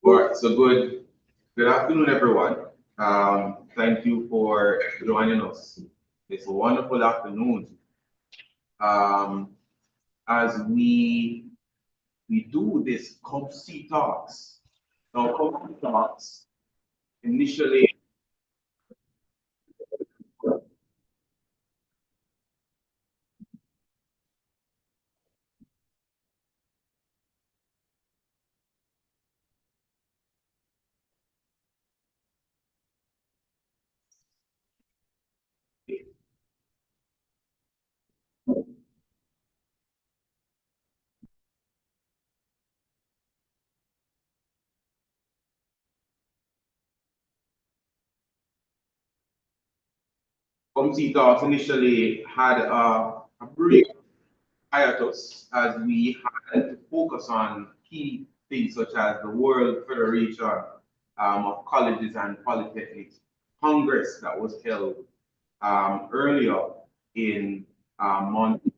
All right, so good afternoon, everyone. Thank you for joining us. It's a wonderful afternoon. Um, as we do this COPC talks. Now, COPC talks initially COPC talks initially had a brief hiatus as we had to focus on key things such as the World Federation of Colleges and Polytechnics Congress that was held earlier in Montreal.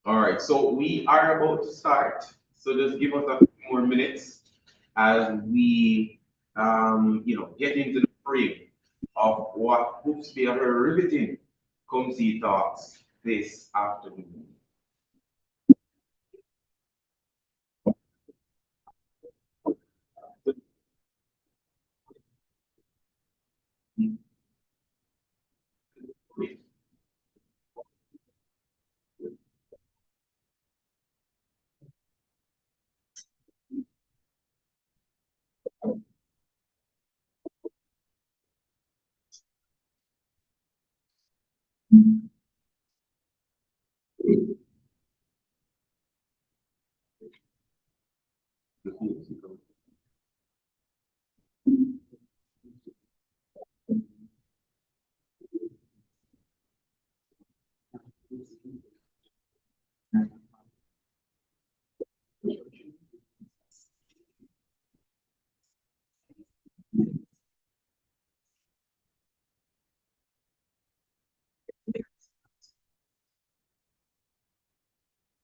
All right, so we are about to start. So just give us a few more minutes as we, get into the frame of what hopes to be a very riveting COMC talks this afternoon.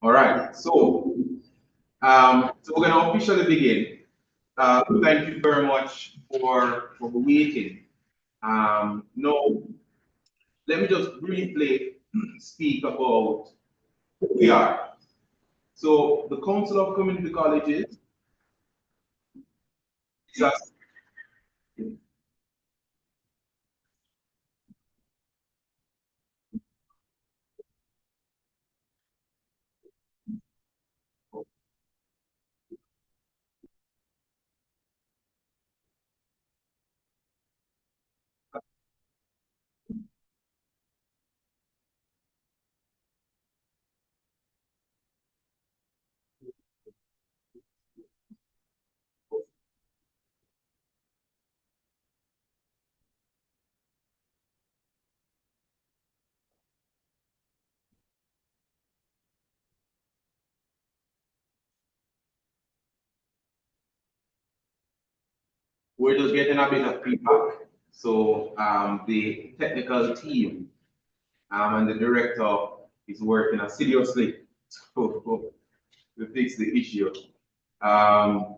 All right, so we're going to officially begin. Thank you very much for waiting. No, let me just briefly speak about who we are. So the Council of Community Colleges is a we're just getting a bit of feedback. So the technical team and the director is working assiduously to fix the issue. Um,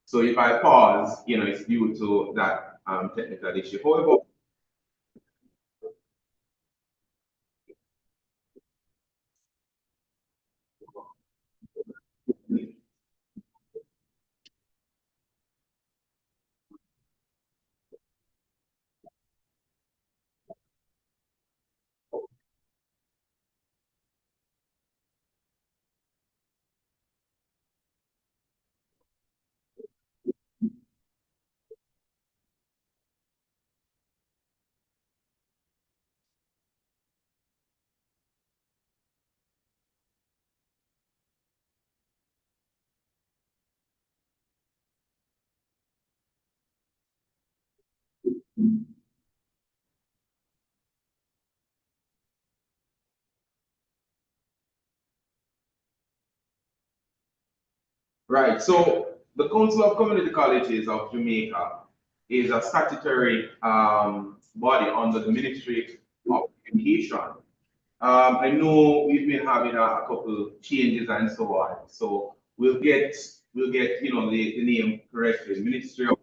so if I pause, it's due to that technical issue. However, Right. So the Council of Community Colleges of Jamaica is a statutory body under the Ministry of Education. I know we've been having a couple changes and so on. So we'll get the name correctly. Ministry of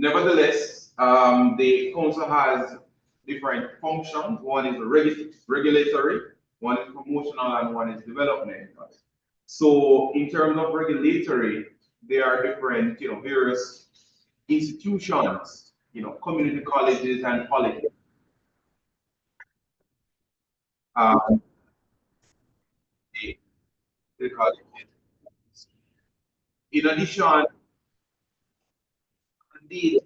Nevertheless, the council has different functions. One is regulatory, one is promotional, and one is developmental. So in terms of regulatory, there are different, various institutions, community colleges and colleges. Um, the colleges. In addition, the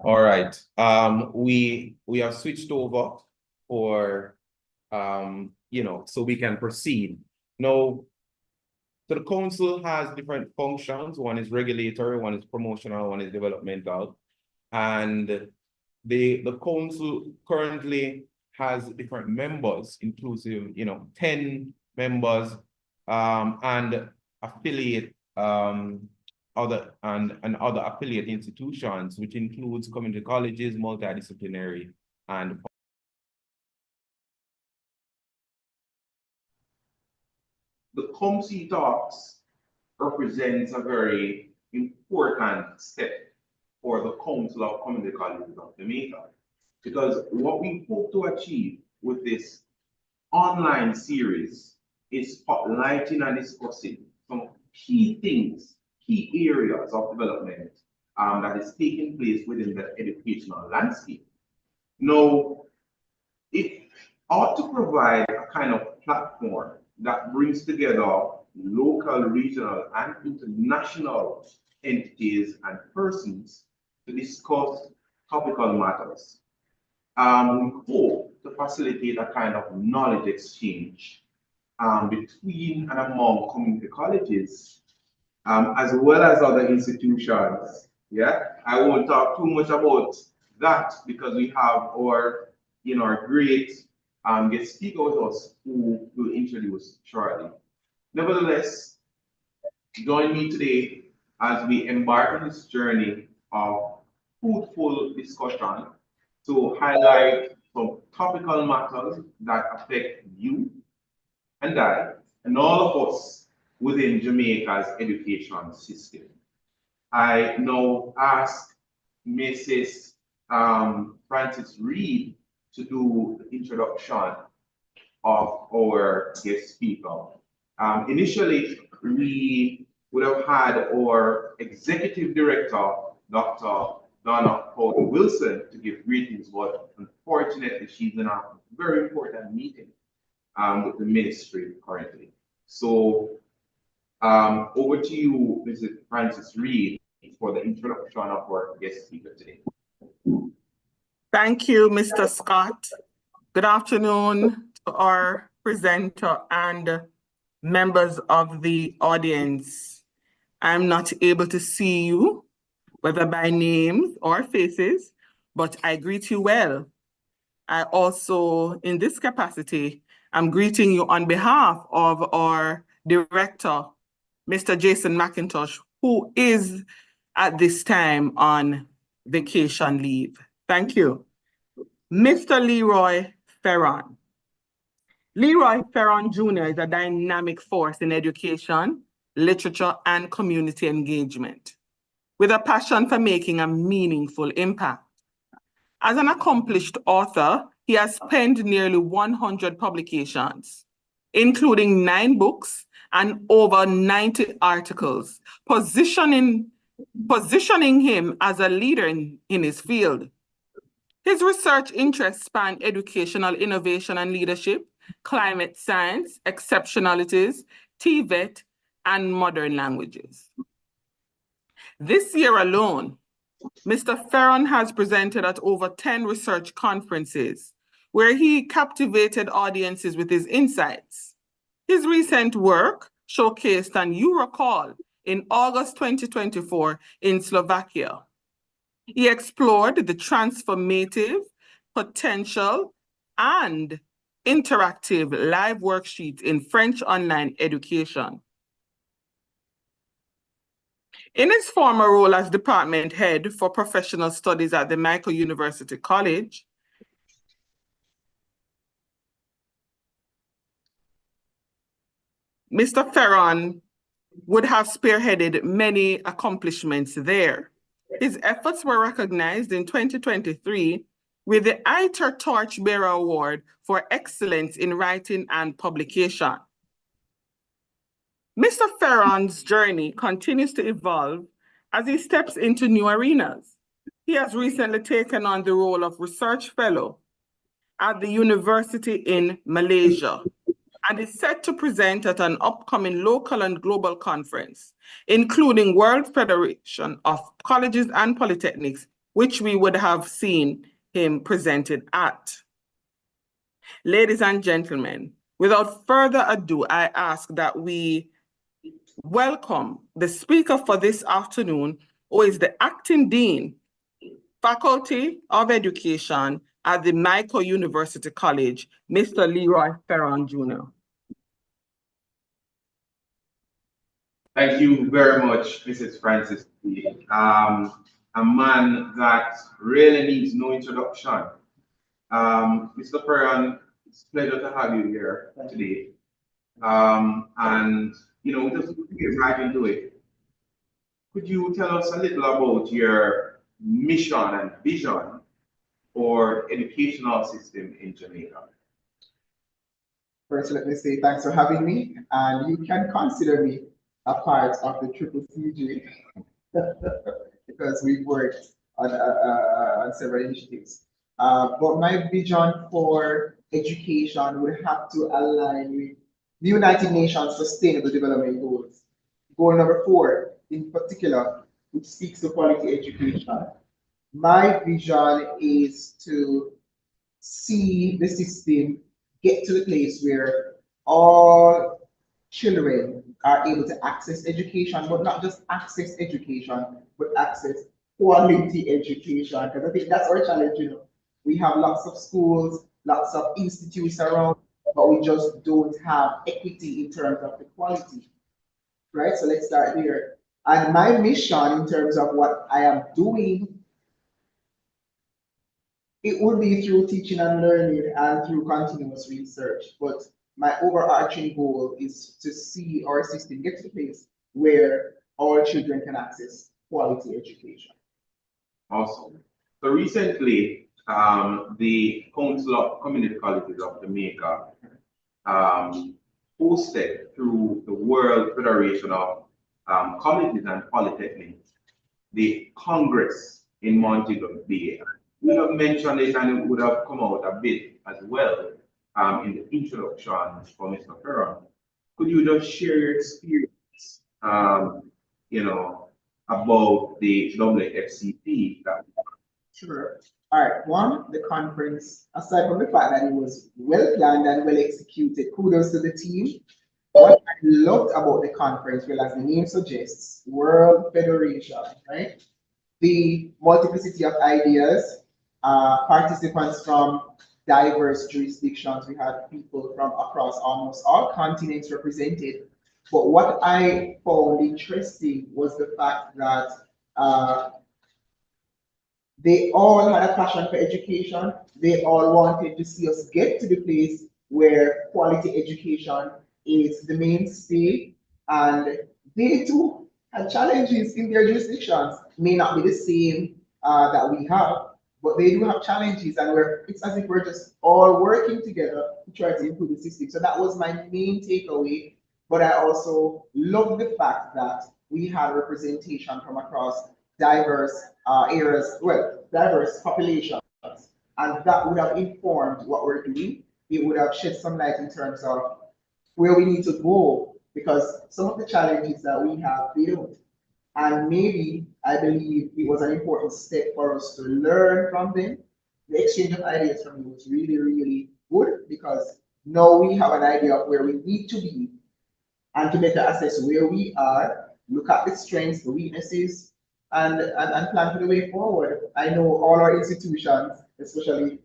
All right. We have switched over for so we can proceed. Now, so the council has different functions. One is regulatory, one is promotional, one is developmental. And the council currently has different members, inclusive, 10 members, and affiliate other affiliate institutions, which includes community colleges, multidisciplinary, and the COMC talks represents a very important step for the Council of Community Colleges of Jamaica. Because what we hope to achieve with this online series is spotlighting and discussing some key things, key areas of development that is taking place within the educational landscape. Now, it ought to provide a kind of platform that brings together local, regional, and international entities and persons to discuss topical matters. We hope to facilitate a kind of knowledge exchange between and among community colleges, as well as other institutions. Yeah, I won't talk too much about that because we have our great guest speaker with us who will introduce shortly. Nevertheless, join me today as we embark on this journey of fruitful discussion to highlight some topical matters that affect you and I and all of us within Jamaica's education system. I now ask Mrs. Frances Reed to do the introduction of our guest speaker. Initially, we would have had our executive director, Dr. Donna Powell Wilson, to give greetings, but unfortunately, she's in a very important meeting. with the ministry currently. So over to you, Mrs. Francis Reed, for the introduction of our guest speaker today. Thank you, Mr. Scott. Good afternoon to our presenter and members of the audience. I'm not able to see you, whether by names or faces, but I greet you well. I also, in this capacity, I'm greeting you on behalf of our director, Mr. Jason McIntosh, who is at this time on vacation leave. Thank you. Mr. Leroy Ferron. Leroy Ferron Jr. is a dynamic force in education, literature, and community engagement, with a passion for making a meaningful impact. As an accomplished author, he has penned nearly 100 publications, including 9 books and over 90 articles, positioning him as a leader in his field. His research interests span educational innovation and leadership, climate science, exceptionalities, TVET, and modern languages. This year alone, Mr. Ferron has presented at over 10 research conferences where he captivated audiences with his insights. His recent work showcased an Eurocall in August 2024 in Slovakia. He explored the transformative, potential, and interactive live worksheets in French online education. In his former role as department head for professional studies at the Michael University College, Mr. Ferron would have spearheaded many accomplishments there. His efforts were recognized in 2023 with the ITER Torchbearer Award for Excellence in Writing and Publication. Mr. Ferron's journey continues to evolve as he steps into new arenas. He has recently taken on the role of Research Fellow at the University in Malaysia and is set to present at an upcoming local and global conference, including World Federation of Colleges and Polytechnics, which we would have seen him presented at. Ladies and gentlemen, without further ado, I ask that we welcome the speaker for this afternoon, who is the Acting Dean, Faculty of Education at the Michael University College, Mr. Leroy Ferron Jr. Thank you very much, Mrs. Francis. A man that really needs no introduction. Mr. Ferron, it's a pleasure to have you here today. And you know, just to get right into it, could you tell us a little about your mission and vision for educational system in Jamaica? First, let me say thanks for having me, and you can consider me a part of the Triple CG because we've worked on several initiatives. But my vision for education would have to align with the United Nations Sustainable Development Goals. Goal number 4, in particular, which speaks to quality education. My vision is to see the system get to the place where all children are able to access education, but not just access education, but access quality education. Because I think that's our challenge, you know. We have lots of schools, lots of institutes around, but we just don't have equity in terms of the quality, right? So let's start there. And my mission in terms of what I am doing, it would be through teaching and learning and through continuous research. But my overarching goal is to see our system get to the place where all children can access quality education. Awesome. So recently, the Council of Community Colleges of Jamaica hosted through the World Federation of Colleges and Polytechnics the Congress in Montego Bay. We have mentioned it and it would have come out a bit as well in the introduction for Mr. Ferron. Could you just share your experience, you know, about the WFCP that Sure. All right. One, the conference, aside from the fact that it was well planned and well executed, kudos to the team. What I loved about the conference, well, as the name suggests, World Federation, right? The multiplicity of ideas, participants from diverse jurisdictions. We had people from across almost all continents represented. But what I found interesting was the fact that they all had a passion for education. They all wanted to see us get to the place where quality education is the mainstay. And they too had challenges in their jurisdictions. May not be the same that we have, but they do have challenges. And it's as if we're just all working together to try to improve the system. So that was my main takeaway. But I also love the fact that we had representation from across diverse areas, well, diverse populations, and that would have informed what we're doing. It would have shed some light in terms of where we need to go, because some of the challenges that we have, they don't. And maybe I believe it was an important step for us to learn from them. The exchange of ideas from them was really, really good, because now we have an idea of where we need to be and to better assess where we are, look at the strengths, the weaknesses, and plan for the way forward. I know all our institutions, especially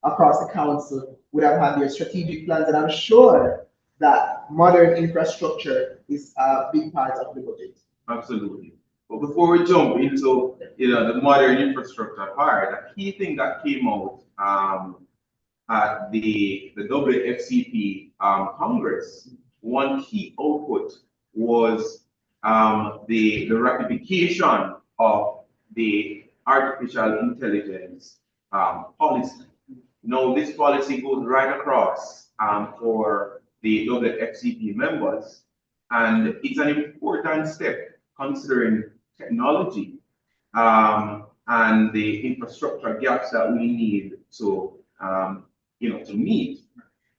across the council, would have had their strategic plans, and I'm sure that modern infrastructure is a big part of the budget. Absolutely. But before we jump into the modern infrastructure part, a key thing that came out at the WFCP Congress, one key output was the ratification of the artificial intelligence policy. Now, this policy goes right across for the WFCP members, and it's an important step considering technology and the infrastructure gaps that we need to to meet.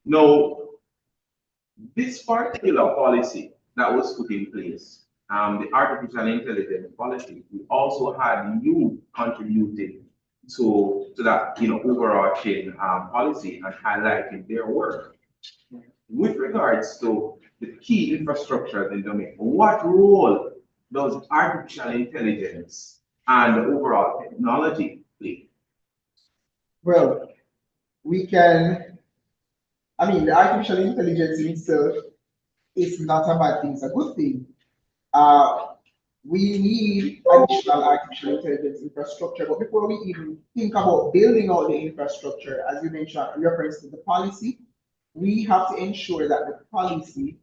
Now, this particular policy that was put in place, the artificial intelligence policy, we also had you contributing to that overarching policy and highlighting their work. With regards to the key infrastructure in Jamaica, what role does artificial intelligence and the overall technology play? Well, the artificial intelligence in itself is not a bad thing, it's a good thing. We need additional artificial intelligence infrastructure, but before we even think about building out the infrastructure, as you mentioned, in reference to the policy, we have to ensure that the policy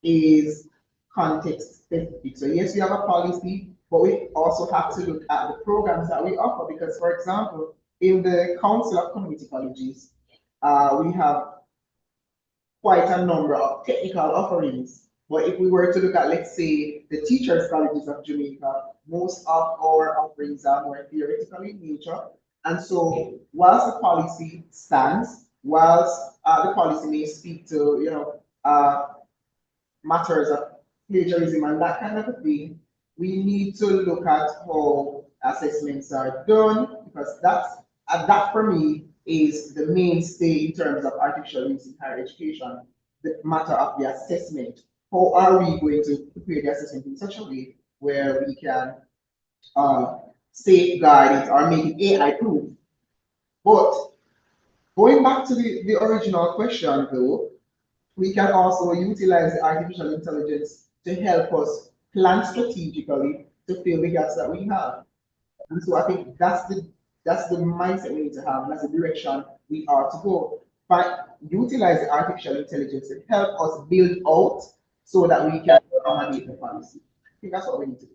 is context specific. So yes, we have a policy, but we also have to look at the programs that we offer, because, for example, in the Council of Community Colleges, we have quite a number of technical offerings. But if we were to look at, let's say, the Teachers Colleges of Jamaica, most of our offerings are more theoretical in nature. And so, whilst the policy stands, whilst the policy may speak to, matters of plagiarism and that kind of a thing, we need to look at how assessments are done, because that for me is the mainstay in terms of artificial use in higher education, the matter of the assessment. How are we going to prepare the assessment in such a way where we can safeguard it or make it AI proof? But going back to the original question though, we can also utilize the artificial intelligence to help us plan strategically to fill the gaps that we have. And so I think that's the mindset we need to have, and that's the direction we are to go. But utilize the artificial intelligence to help us build out so that we can accommodate the policy. I think that's what we need to do.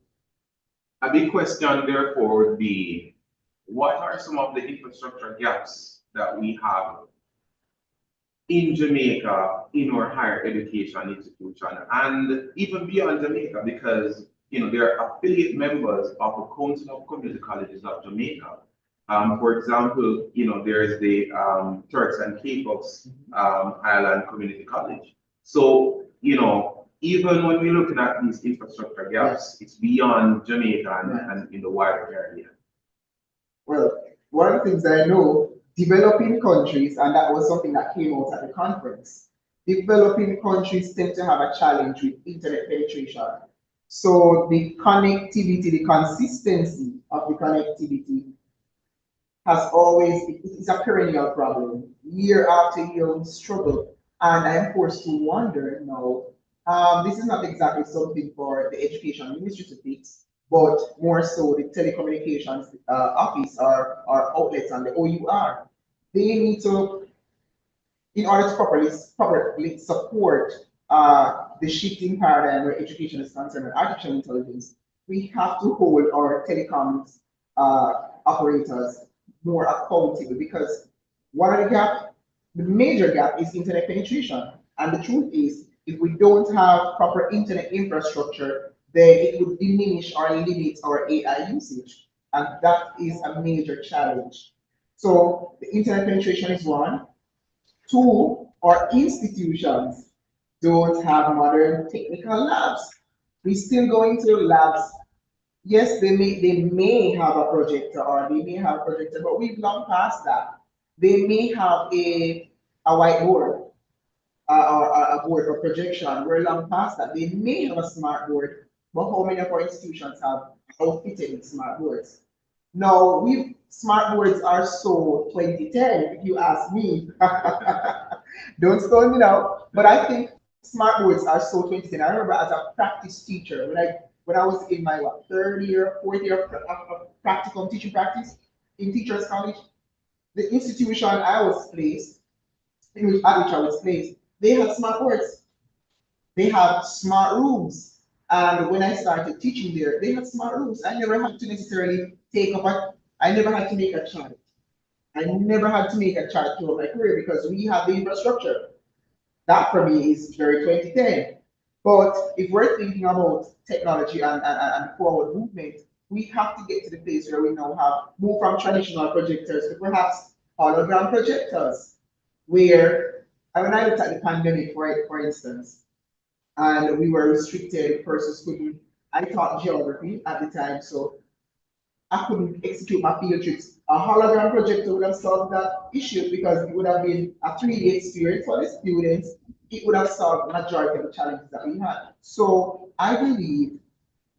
A big question, therefore, would be, what are some of the infrastructure gaps that we have in Jamaica, in our higher education institution, and even beyond Jamaica, because they are affiliate members of the Council of Community Colleges of Jamaica. For example, there's the Turks and Caicos Island Community College. So, even when we're looking at these infrastructure gaps, it's beyond Jamaica and in the wider area. Well, one of the things that I know, developing countries, and that was something that came out at the conference, developing countries tend to have a challenge with internet penetration. So the connectivity, the consistency of the connectivity has always, it's a perennial problem. Year after year, we struggle. And I'm forced to wonder now, this is not exactly something for the education ministry to fix, but more so the telecommunications office or outlets and the OUR. They need to, in order to properly support the shifting paradigm where education is concerned and artificial intelligence, we have to hold our telecoms operators more accountable, because one of the major gap is internet penetration. And the truth is, if we don't have proper internet infrastructure, then it would diminish or limit our AI usage. And that is a major challenge. So the internet penetration is one. Two, our institutions don't have modern technical labs. We still go into labs. Yes, they may have a projector, or they may have a projector, but we've long past that. They may have a whiteboard or a board for projection. We're long past that. They may have a smart board, but how many of our institutions have outfitted with smart boards? Now, smart boards are so 2010, if you ask me. Don't stone me now, but I think smart boards are so 2010. I remember as a practice teacher, when I was in my third year, fourth year of practicum teaching practice in Teachers College, the institution I was placed, at which I was placed, they had smart boards. They had smart rooms. And when I started teaching there, they had smart rooms. I never had to necessarily I never had to make a chart. I never had to make a chart throughout my career because we have the infrastructure. That for me is very 2010. But if we're thinking about technology and forward movement, we have to get to the place where we now have moved from traditional projectors to perhaps hologram projectors, where, when I looked at the pandemic, for instance, and we were restricted, persons couldn't, I taught geography at the time, so I couldn't execute my field trips. A hologram projector would have solved that issue because it would have been a 3-day experience for the students. It would have solved the majority of the challenges that we had. So I believe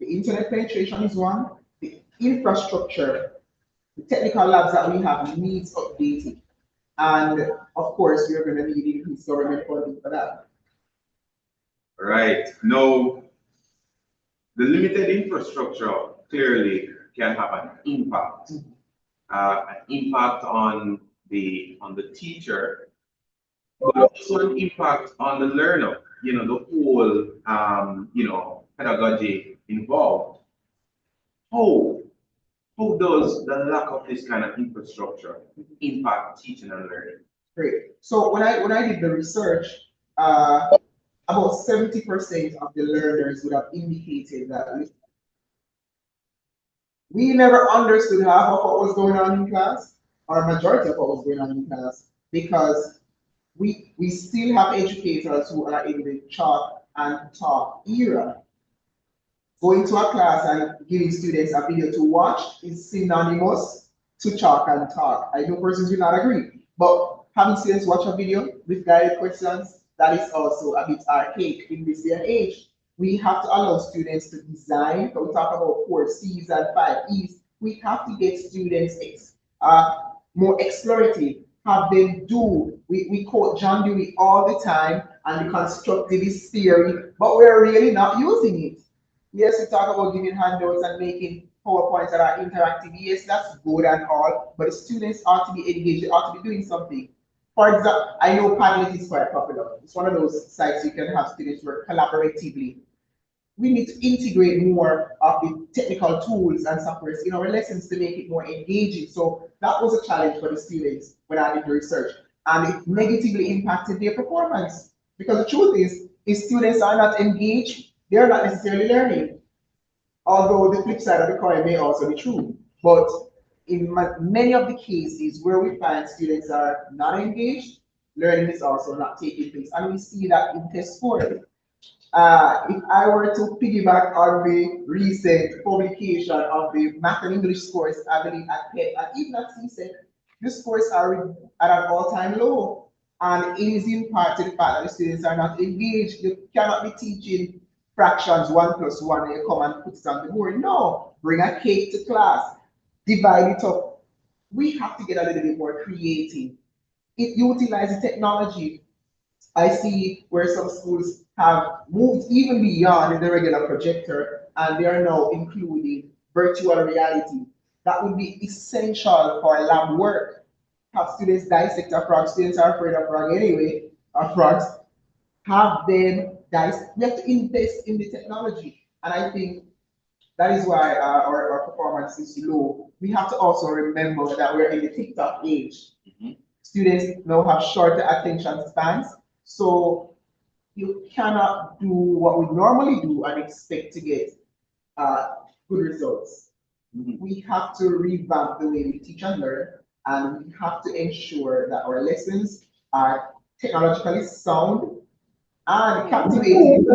the internet penetration is one, the infrastructure, the technical labs that we have needs updating. And of course, we're going to need increased government funding for that. Right. Now, the limited infrastructure clearly can have an impact on the teacher, but also an impact on the learner. The whole pedagogy involved. How does the lack of this kind of infrastructure impact teaching and learning? Great. So when I did the research, about 70% of the learners would have indicated that we never understood half of what was going on in class, or a majority of what was going on in class, because we still have educators who are in the chalk and talk era. Going to a class and giving students a video to watch is synonymous to chalk and talk. I know persons will not agree, but having students watch a video with guided questions, that is also a bit archaic in this day and age. We have to allow students to design. So we talk about 4 C's and 5 E's. We have to get students more explorative, have them do. We quote John Dewey all the time and the constructivist theory, but we're really not using it. Yes, we talk about giving handouts and making PowerPoints that are interactive. Yes, that's good and all, but the students ought to be engaged. They ought to be doing something. For example, I know Padlet is quite popular. It's one of those sites you can have students work collaboratively. We need to integrate more of the technical tools and softwares in our lessons to make it more engaging. So that was a challenge for the students when I did the research, and it negatively impacted their performance. Because the truth is, if students are not engaged, they're not necessarily learning. Although the flip side of the coin may also be true. But in many of the cases where we find students are not engaged, learning is also not taking place. And we see that in test scores. If I were to piggyback on the recent publication of the math and English scores, I believe at PET and even at CSEC, the scores are at an all-time low. And it is in part to the fact that the students are not engaged. You cannot be teaching fractions 1 plus 1 and you come and put it on the board. No, bring a cake to class, divide it up. We have to get a little bit more creative. It utilizes technology. I see where some schools have moved even beyond the regular projector and they are now including virtual reality. That would be essential for lab work. Have students dissect a frog. Students are afraid of frog anyway, of frogs. Have them dissect. We have to invest in the technology. And I think that is why our performance is low. We have to also remember that we're in the TikTok age. Students now have shorter attention spans. So you cannot do what we normally do and expect to get good results. We have to revamp the way we teach and learn, and we have to ensure that our lessons are technologically sound and captivating.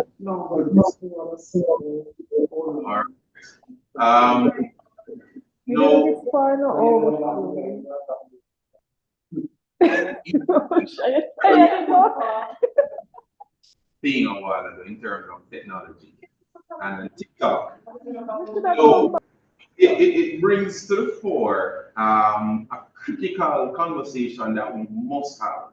Being a while ago in terms of technology and TikTok. So it brings to the fore a critical conversation that we must have,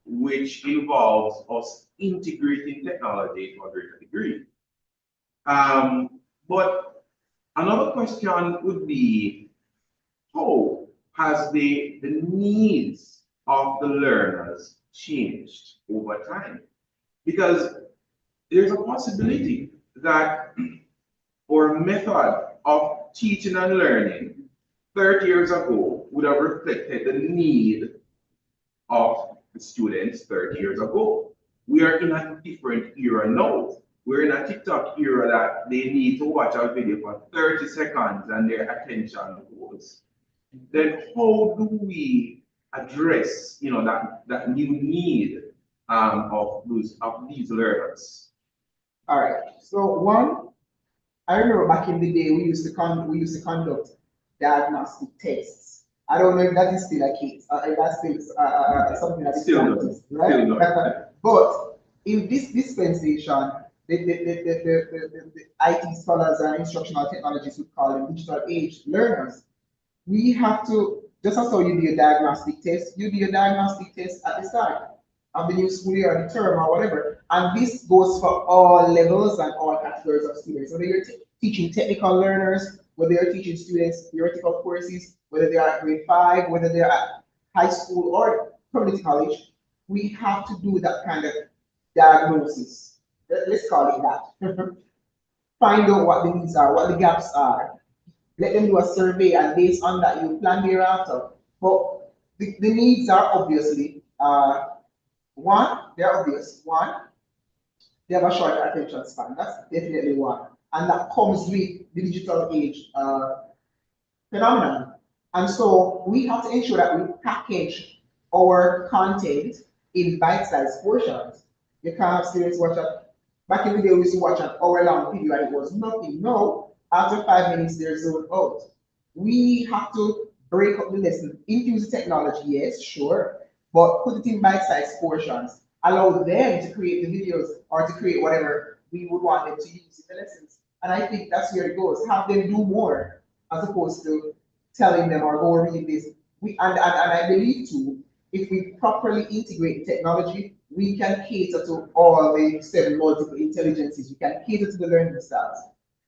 which involves us integrating technology to a greater degree. But another question would be, how has the needs of the learners changed over time? Because there's a possibility that our method of teaching and learning 30 years ago would have reflected the need of the students 30 years ago. We are in a different era now. We're in a TikTok era that they need to watch a video for 30 seconds and their attention goes. Then how do we address, that new need of these learners? All right. So one, I remember back in the day we used to conduct diagnostic tests. I don't know if that is still a case. If that's still something that's Still not. right? Still not. But in this dispensation, the IT scholars and instructional technologists would call them digital age learners. We have to, just as how you do a diagnostic test, you do a diagnostic test at the start of the new school year or the term or whatever. And this goes for all levels and all categories of students. Whether you're teaching technical learners, whether you're teaching students theoretical courses, whether they are at grade 5, whether they're at high school or community college, we have to do that kind of diagnosis. Let's call it that. Find out what the needs are, what the gaps are. Let them do a survey, and based on that, you plan thereafter. But the needs are obviously one, they're obvious. One, they have a short attention span. That's definitely one. And that comes with the digital age phenomenon. And so we have to ensure that we package our content in bite-sized portions. You can't have students watch back in the day we used to watch an hour-long video and it was nothing. No, after 5 minutes they're zoned out. We have to break up the lesson, infuse the technology, yes, sure, but put it in bite-sized portions. Allow them to create the videos or to create whatever we would want them to use in the lessons. And I think that's where it goes. Have them do more as opposed to telling them or go read this. And I believe too, if we properly integrate technology, we can cater to all the 7 multiple intelligences. We can cater to the learning styles.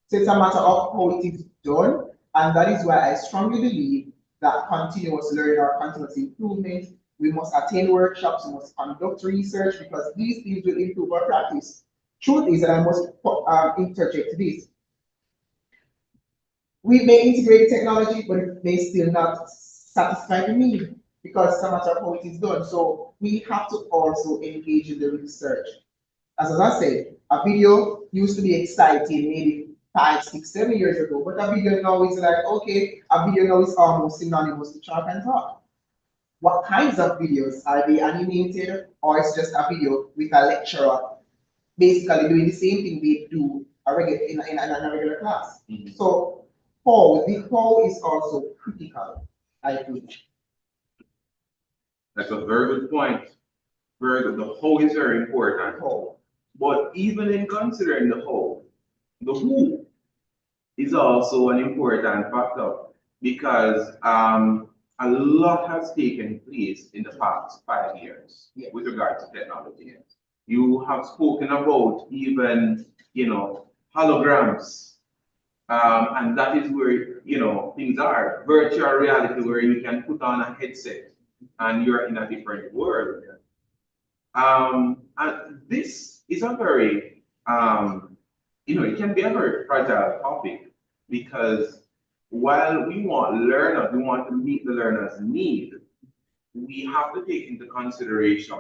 So it's a matter of how it is done. And that is why I strongly believe that continuous learning or continuous improvement, we must attend workshops, we must conduct research, because these things will improve our practice. Truth is, and I must interject this, we may integrate technology, but it may still not satisfy the need, because it's a matter of how it is done. So we have to also engage in the research. As I said, a video used to be exciting maybe 5, 6, 7 years ago. But a video now is like, okay, a video now is almost synonymous to chalk and talk. What kinds of videos? Are they animated, or it's just a video with a lecturer basically doing the same thing they do in a regular class? So the how is also critical, I think. That's a very good point. Very good. The how is very important. How. But even in considering the who is also an important factor, because a lot has taken place in the past 5 years with regard to technology. You have spoken about even, holograms, and that is where, things are. Virtual reality, where you can put on a headset and you're in a different world. And this is a very, it can be a very fragile topic, because while we want to meet the learner's need, we have to take into consideration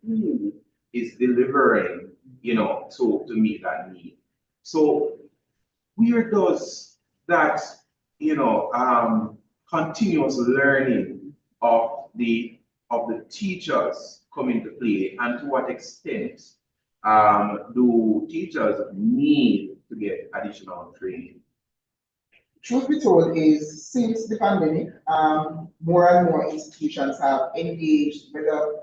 who is delivering, to meet that need. So where does that, continuous learning of the teachers come into play, and to what extent do teachers need to get additional training? Truth be told is, since the pandemic, more and more institutions have engaged, whether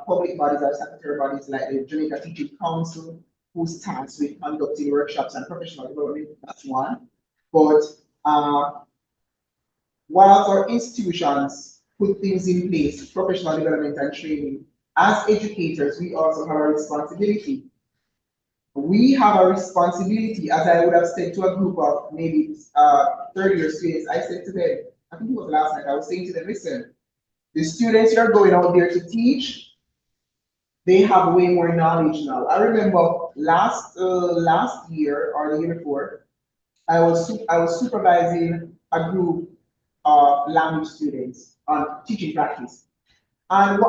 public bodies or statutory bodies like the Jamaica Teaching Council, who's tasked with conducting workshops and professional development. That's one. But while our institutions put things in place, professional development and training, as educators, we also have a responsibility. We have a responsibility, as I would have said to a group of maybe third-year students. I said to them, I think it was last night, I was saying to them, listen, the students you're going out there to teach, they have way more knowledge now. I remember last year or the year before, I was supervising a group of language students on teaching practice, and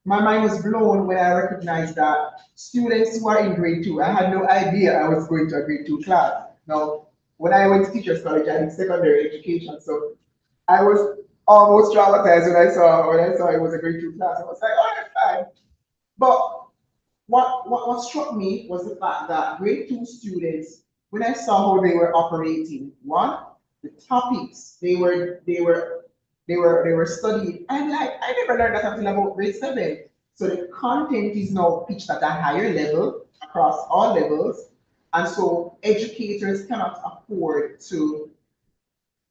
my mind was blown when I recognized that students who are in grade 2, I had no idea I was going to a grade 2 class. Now, when I went to Teachers College, I did secondary education, so I was almost traumatized when I saw it was a grade 2 class. I was like, all right, fine. But what struck me was the fact that grade 2 students, when I saw how they were operating, one, the topics they were studying, and like I never learned that until about grade 7. So the content is now pitched at a higher level across all levels, and so educators cannot afford to,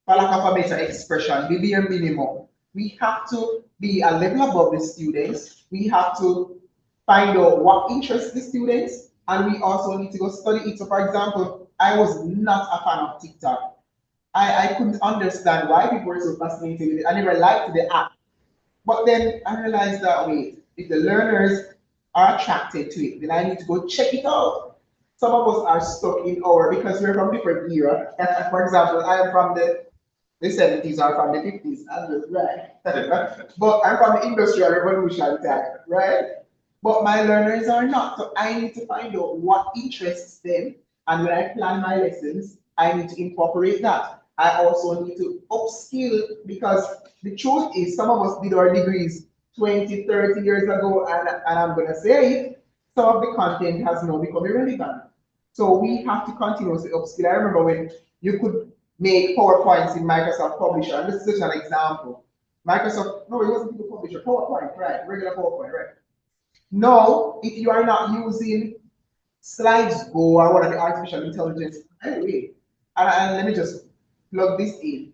for lack of a better expression, be bare minimum. We have to be a level above the students. We have to find out what interests the students, and we also need to go study it. So, for example, I was not a fan of TikTok. I couldn't understand why people were so fascinated with it. I never liked the app. But then I realized that, wait, if the learners are attracted to it, then I need to go check it out. Some of us are stuck in because we're from different era. For example, I am from the 70s or from the 50s, right? But I'm from the Industrial Revolution time, right? But my learners are not. So I need to find out what interests them. And when I plan my lessons, I need to incorporate that. I also need to upskill, because the truth is, some of us did our degrees 20, 30 years ago, and I'm going to say it, some of the content has now become irrelevant. So we have to continuously upskill. I remember when you could make PowerPoints in Microsoft Publisher, and this is just an example. Microsoft, no, it wasn't the Publisher, PowerPoint, right? Regular PowerPoint, right? Now, if you are not using SlidesGo or one of the artificial intelligence, anyway, and let me just plug this in.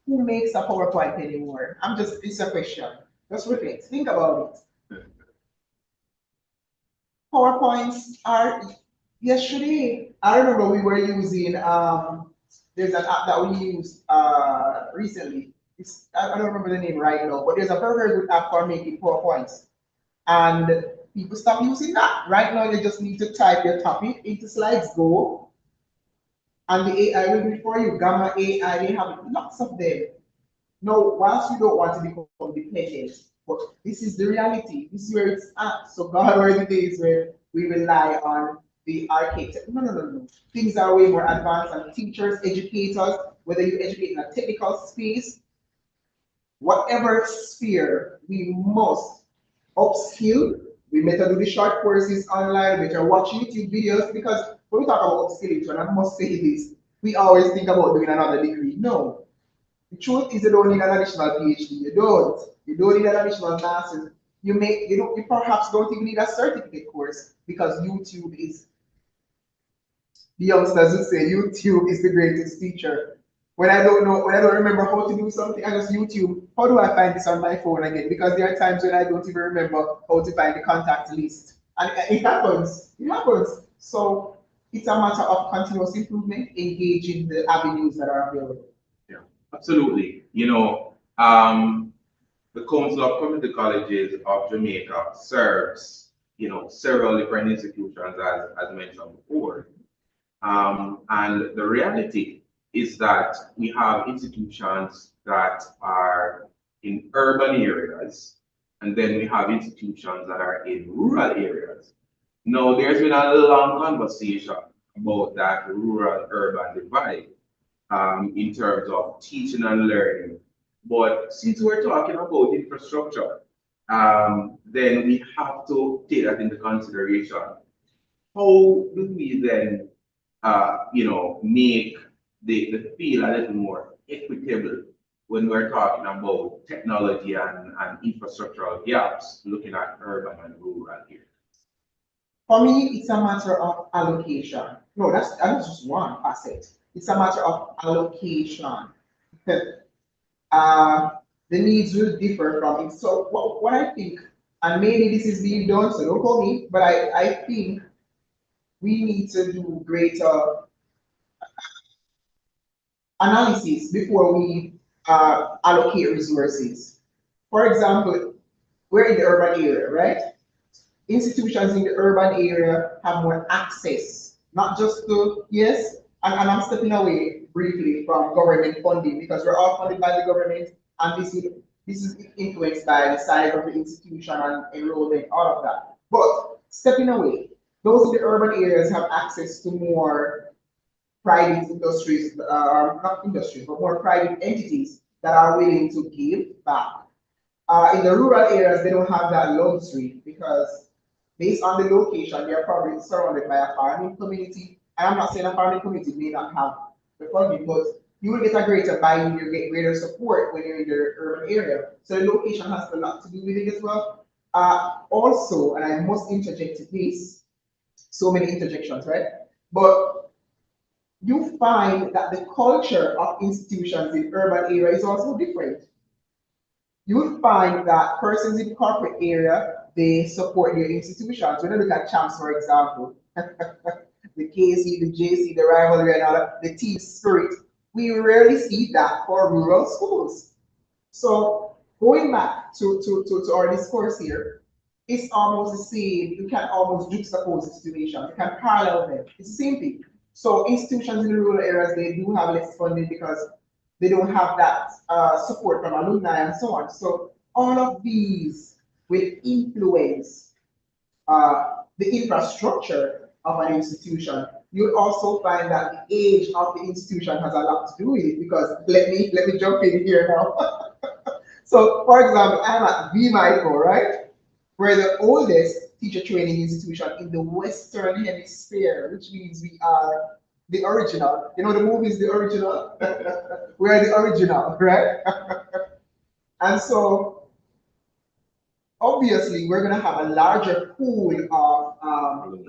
Who makes a PowerPoint anymore? It's a question. Just reflect, think about it. PowerPoints are yesterday. I remember we were using, there's an app that we used recently. I don't remember the name right now, but there's a very, very good app for making PowerPoints. And people stop using that. Right now, they just need to type your topic into SlidesGo, and the AI will do it for you. Gamma AI, they have lots of them. Now, whilst we don't want to become dependent, but this is the reality. This is where it's at. So God, are the days where we rely on the archaic. No, no, no, no. Things are way more advanced, and teachers, educators, whether you educate in a technical space, whatever sphere, we must upskill. We better do the short courses online, better watch YouTube videos, because when we talk about upskilling, and I must say this, we always think about doing another degree. No. The truth is you don't need an additional PhD. You don't. You don't need an additional master's. You perhaps don't even need a certificate course, because YouTube is, the youngsters would say, YouTube is the greatest teacher. When I don't know, when I don't remember how to do something, I just YouTube, how do I find this on my phone again? Because there are times when I don't even remember how to find the contact list. And it happens. It happens. So it's a matter of continuous improvement, engaging the avenues that are available. Yeah, absolutely. The Council of Community Colleges of Jamaica serves, several different institutions, as mentioned before. And the reality is that we have institutions that are in urban areas, and then we have institutions that are in rural areas. Now, there's been a long conversation about that rural-urban divide in terms of teaching and learning. But since we're talking about infrastructure, then we have to take that into consideration. How do we then make the field a little more equitable when we're talking about technology and infrastructural gaps, looking at urban and rural areas? For me, it's a matter of allocation. No, that's just one facet. It's a matter of allocation. The needs will differ from it. So what I think, and maybe this is being done, so don't call me, but I think we need to do greater analysis before we allocate resources. For example, we're in the urban area, right? Institutions in the urban area have more access, not just to, yes, and I'm stepping away briefly from government funding, because we're all funded by the government, and this is influenced by the size of the institution and enrollment, all of that. But stepping away, those in the urban areas have access to more private industries, not industries, but more private entities that are willing to give back. In the rural areas, they don't have that luxury, because based on the location, they are probably surrounded by a farming community. And I'm not saying a farming community may not have the funding, but you will get a greater buy-in, you get greater support when you're in the urban area. So the location has a lot to do with it as well. Also, and I must interject this, so many interjections, right? But you find that the culture of institutions in urban area is also different. You will find that persons in the corporate area, they support their institutions. When you look at Champs, for example, the KC, the JC, the rivalry, and all that, the team spirit, we rarely see that for rural schools. So going back to our discourse here, it's almost the same. You can almost juxtapose the situation. You can parallel them. It's the same thing. So institutions in the rural areas, they do have less funding because they don't have that support from alumni and so on. So all of these will influence the infrastructure of an institution. You'll also find that the age of the institution has a lot to do with it, because let me jump in here now. So for example, I'm at VMICO, right? We're the oldest teacher training institution in the Western Hemisphere, which means we are the original. You know, the movie is the original. We are the original, right? And so obviously we're going to have a larger pool of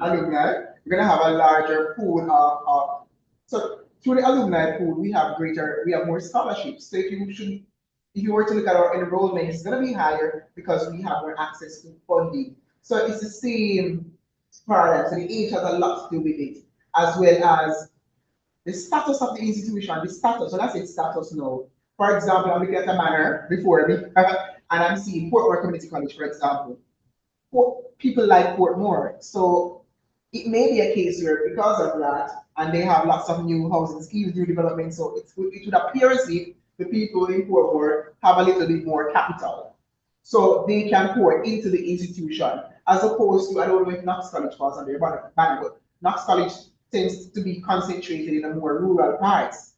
alumni. We're going to have a larger pool so through the alumni pool, we have more scholarships. So if you were to look at our enrollment, it's going to be higher because we have more access to funding. So it's the same paradigm. So the age has a lot to do with it, as well as the status of the institution, the status. So that's its status now. For example, I'm looking at a manor before me, and I'm seeing Portmore Community College, for example. People like Portmore. So it may be a case where, because of that, and they have lots of new housing schemes, new development, so it would appear as if the people in Portmore have a little bit more capital. So they can pour into the institution, as opposed to, I don't know if Knox College falls under your banner, but Knox College tends to be concentrated in a more rural parts.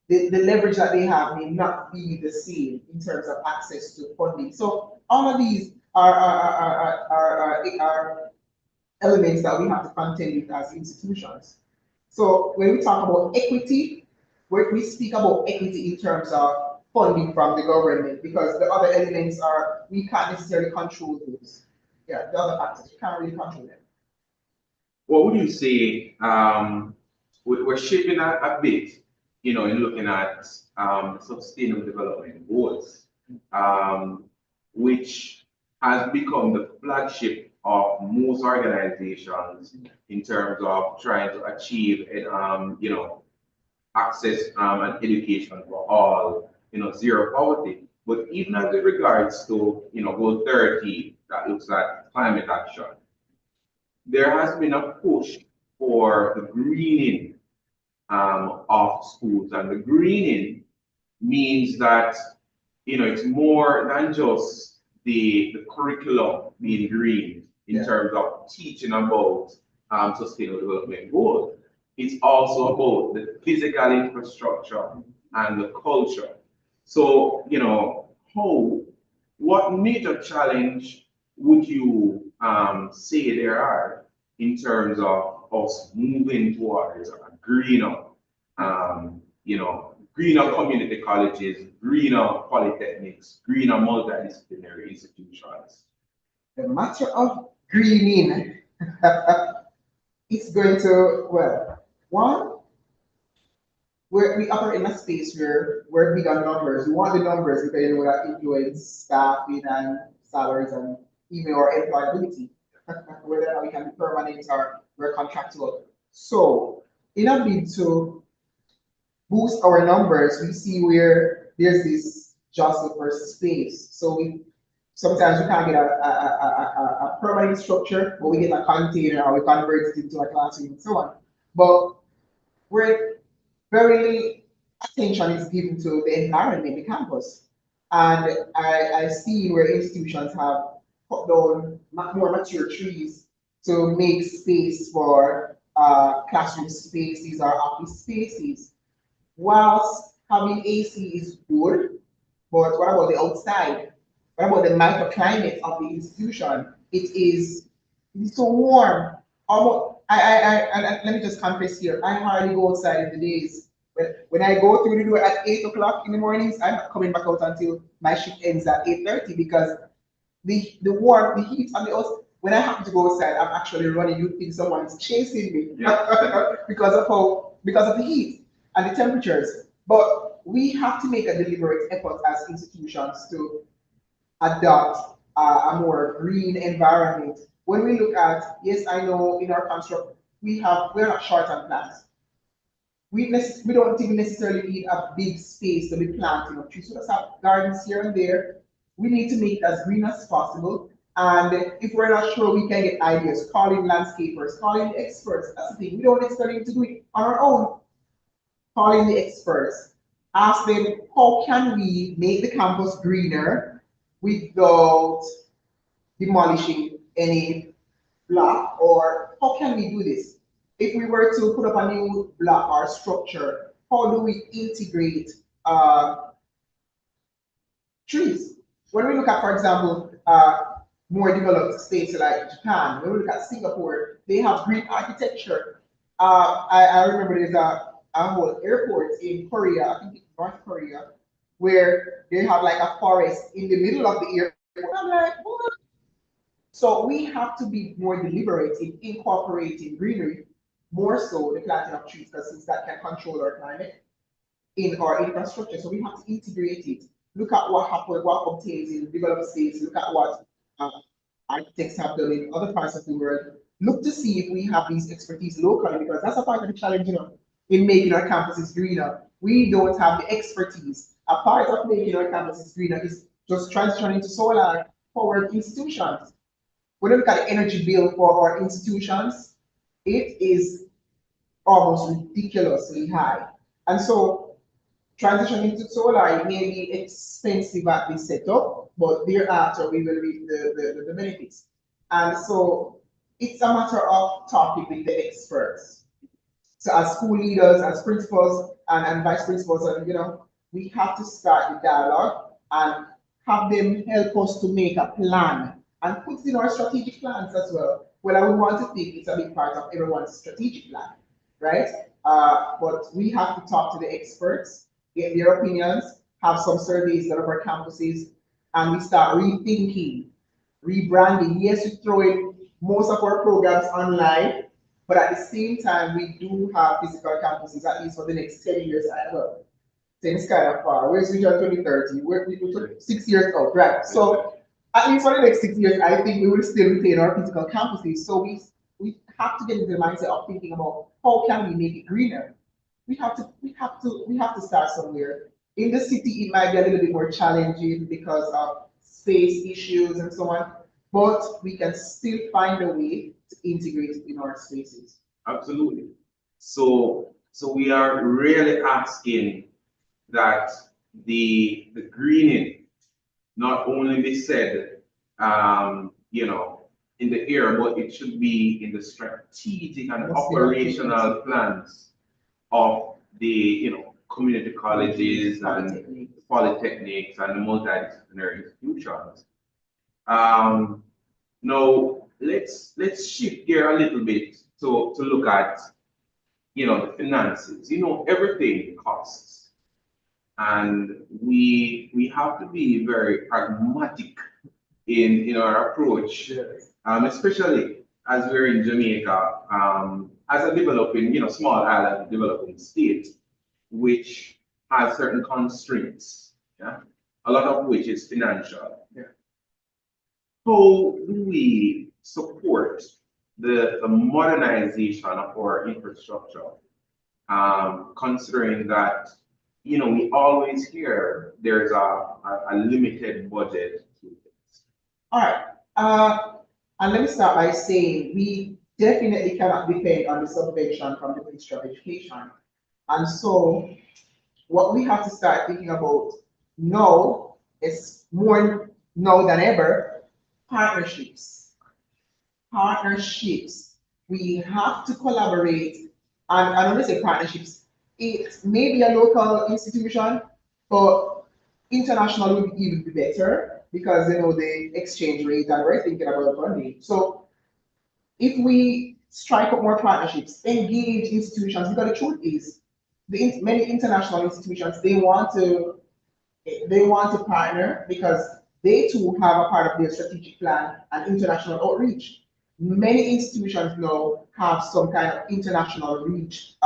The leverage that they have may not be the same in terms of access to funding. So all of these are elements that we have to contend with as institutions. So when we talk about equity, we speak about equity in terms of funding from the government, because the other elements are, we can't necessarily control those. Yeah, the other factors, we can't really control them. What would you say, we're shaping a bit, in looking at sustainable development goals, which has become the flagship of most organizations in terms of trying to achieve, access and education for all, zero poverty. But even as it regards to, goal 30, that looks at climate action, there has been a push for the greening of schools, and the greening means that it's more than just the curriculum being green in terms of teaching about sustainable development goals. It's also about the physical infrastructure and the culture. So, what major challenge would you say there are in terms of us moving towards a greener, greener community colleges, greener polytechnics, greener multidisciplinary institutions? The matter of greening, it's going to, well, one, we operate in a space where we're big on numbers. We want the numbers because that influence staffing and salaries and even our employability, whether we can be permanent or we're contractual. So, in a bid to boost our numbers, we see where there's this jostle for space. So sometimes we can't get a permanent structure, but we get a container or we convert it into a classroom and so on. But where very little attention is given to the environment, the campus. And I see where institutions have cut down more mature trees to make space for classroom spaces or office spaces. Whilst having AC is good, but what about the outside? What about the microclimate of the institution? It's so warm. Almost, let me just confess here. I hardly go outside in the days. When I go through the door at 8 o'clock in the mornings, I'm not coming back out until my shift ends at 8:30 because the heat on the outside. When I happen to go outside, I'm actually running. You think someone's chasing me because of the heat and the temperatures. But we have to make a deliberate effort as institutions to adopt a more green environment. When we look at, yes, I know in our construct, we're not short on plants. We don't even necessarily need a big space to be planting of trees. So let's have gardens here and there. We need to make it as green as possible. And if we're not sure, we can get ideas, call in landscapers, call in experts. That's the thing. We don't necessarily need to do it on our own. Call in the experts. Ask them, how can we make the campus greener without demolishing any block, or how can we do this? If we were to put up a new block or structure, how do we integrate trees? When we look at, for example, more developed states like Japan, when we look at Singapore, they have green architecture. I remember there's a whole airport in Korea, I think it's North Korea, where they have like a forest in the middle of the airport. I'm like, what? So we have to be more deliberate in incorporating greenery, more so the planting of trees, because since that can control our climate in our infrastructure. So we have to integrate it. Look at what happens, what obtains in developed states. Look at what architects have done in other parts of the world. Look to see if we have these expertise locally, because that's a part of the challenge, in making our campuses greener. We don't have the expertise. A part of making our campuses greener is just transitioning to solar powered institutions. When you look at the energy bill for our institutions, it is almost ridiculously high. And so transitioning to solar, it may be expensive at the setup, but thereafter we will reap the benefits. And so it's a matter of talking with the experts. So as school leaders, as principals and vice principals, and we have to start the dialogue and have them help us to make a plan and put in our strategic plans as well. Well, I would want to think it's a big part of everyone's strategic plan, right? But we have to talk to the experts, get their opinions, have some surveys done of our campuses, and we start rethinking, rebranding. Yes, we throw in most of our programs online, but at the same time, we do have physical campuses, at least for the next 10 years as well. 10 is kind of far. Where's Vision 2030? We're 6 years out, right? So at least for the next 6 years, I think we will still retain our physical campuses. So we have to get into the mindset of thinking about how can we make it greener. We have to start somewhere. In the city, it might be a little bit more challenging because of space issues and so on, but we can still find a way to integrate it in our spaces. Absolutely. So we are really asking that the greening not only be said, in the air, but it should be in the strategic and operational plans of the, community colleges and polytechnics and multidisciplinary institutions. Now let's shift gear a little bit to look at, the finances. Everything costs. And we have to be very pragmatic in our approach, especially as we're in Jamaica, as a developing, small island developing state, which has certain constraints, a lot of which is financial. Yeah. How do we support the modernization of our infrastructure, considering that we always hear there's a limited budget to this? All right. And let me start by saying we definitely cannot depend on the subvention from the Ministry of Education. And so what we have to start thinking about now is more now than ever, partnerships. Partnerships. We have to collaborate. And when we say partnerships, it may be a local institution, but international would even be better because the exchange rate and we're thinking about funding. So if we strike up more partnerships, engage institutions, because the truth is, many international institutions they want to partner because they too have a part of their strategic plan and international outreach. Many institutions now have some kind of international reach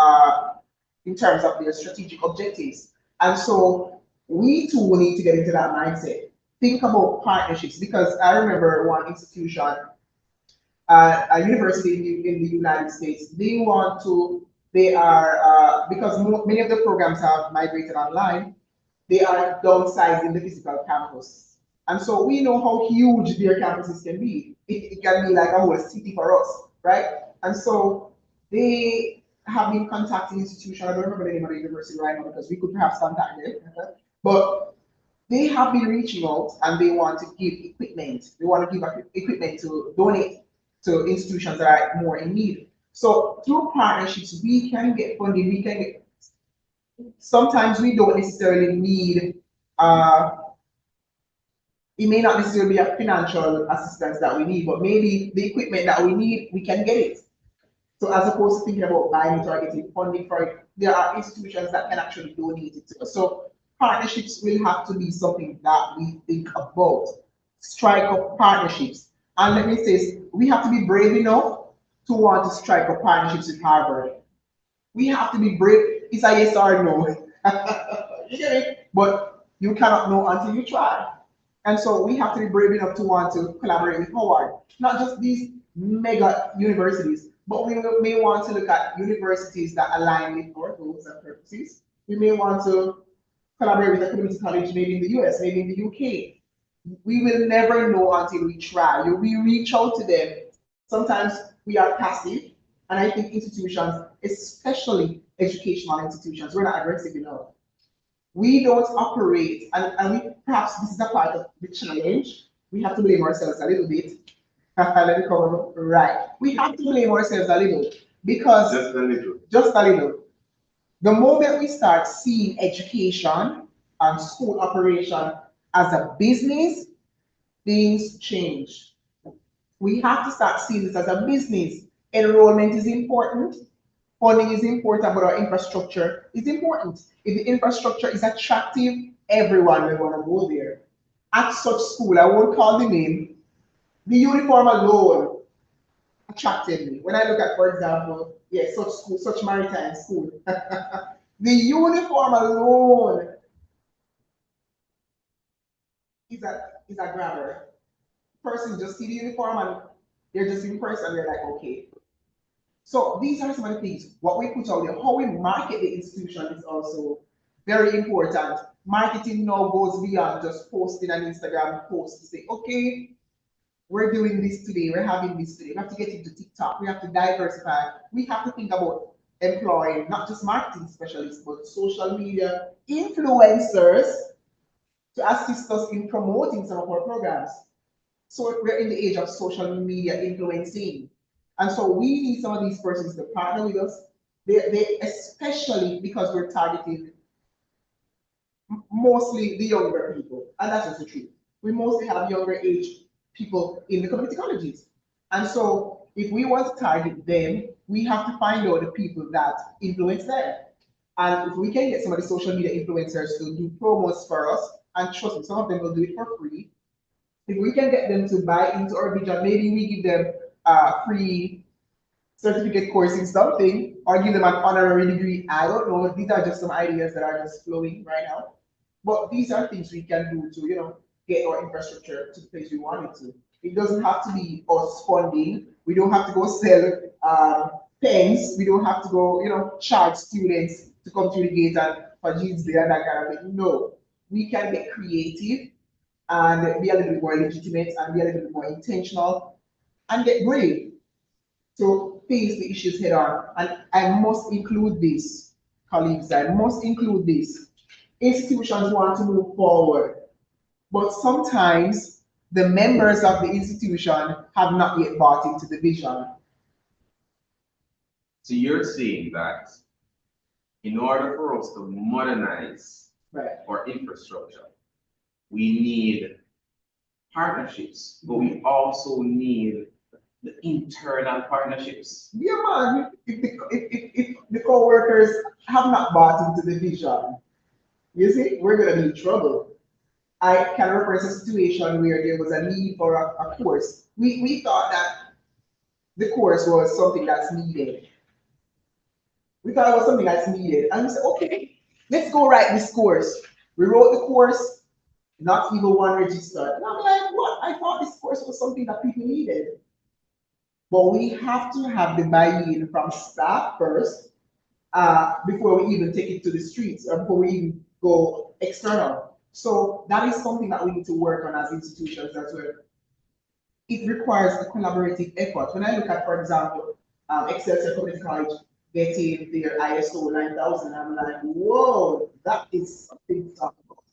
in terms of their strategic objectives. And so we too need to get into that mindset. Think about partnerships because I remember one institution, a university in the United States, because many of the programs have migrated online, they are downsizing the physical campus. And so we know how huge their campuses can be. It can be like a whole city for us, right? And so they have been contacting institutions. I don't remember the name of the university right now because we could perhaps contact them. But they have been reaching out and they want to give equipment. They want to give equipment to donate to institutions that are more in need. So through partnerships, we can get funding. Sometimes we don't necessarily need, it may not necessarily be a financial assistance that we need, but maybe the equipment that we need, we can get it. So as opposed to thinking about buying it or getting funding for it, there are institutions that can actually donate it to us. So partnerships will have to be something that we think about. Strike up partnerships. And let me say, we have to be brave enough to want to strike up partnerships with Harvard. We have to be brave. It's a yes or no. You get it? But you cannot know until you try. And so we have to be brave enough to want to collaborate with Howard. Not just these mega universities, but we may want to look at universities that align with our goals and purposes. We may want to collaborate with a community college, maybe in the US, maybe in the UK. We will never know until we try. We reach out to them. Sometimes we are passive, and I think institutions, especially educational institutions, we're not aggressive enough. We don't operate, and we perhaps this is a part of the challenge. We have to blame ourselves a little bit. Let me come right. we have to blame ourselves a little because Just a little. just a little. The moment we start seeing education and school operation as a business, things change. We have to start seeing this as a business. Enrollment is important, funding is important, but our infrastructure is important. If the infrastructure is attractive, everyone will want to go there. At such school, I won't call the name, the uniform alone attracted me. When I look at, for example, yes, such school, such maritime school, the uniform alone is a grabber. Person just see the uniform and they're just impressed and they're like, okay. So these are some of the things. What we put out there, how we market the institution is also very important. Marketing now goes beyond just posting an Instagram post to say, okay, we're doing this today, we're having this today. We have to get into TikTok, we have to diversify. We have to think about employing not just marketing specialists, but social media influencers to assist us in promoting some of our programs. So we're in the age of social media influencing. And so we need some of these persons to partner with us. They especially because we're targeting mostly the younger people. And that's just the truth. We mostly have younger age people in the community colleges. And so if we want to target them, we have to find out the people that influence them. And if we can get some of the social media influencers to do promos for us, and trust me, some of them will do it for free. If we can get them to buy into our vision, maybe we give them a free certificate course in something, or give them an honorary degree. I don't know. These are just some ideas that are just flowing right now. But these are things we can do to, get our infrastructure to the place we want it to. It doesn't have to be us funding. We don't have to go sell pens. We don't have to go, charge students to come through the gate and for jeans there and that kind of thing. No, we can get creative and be a little bit more legitimate and be a little bit more intentional and get brave to face the issues head on. And I must include this, colleagues, I must include this. Institutions want to move forward, but sometimes the members of the institution have not yet bought into the vision. So you're saying that in order for us to modernize our infrastructure, we need partnerships, but we also need the internal partnerships. Yeah, man. If the co-workers have not bought into the vision, you see, we're gonna be in trouble. I can reference a situation where there was a need for a course. We thought that the course was something that's needed. We thought it was something that's needed, and we said, okay, let's go write this course. We wrote the course, not even one registered. And I'm like, what? I thought this course was something that people needed. But we have to have the buy-in from staff first before we even take it to the streets or before we even go external. So that is something that we need to work on as institutions as well. It requires a collaborative effort. When I look at, for example, Excelsior Community College getting their ISO 9000, I'm like, whoa, that is something to talk about.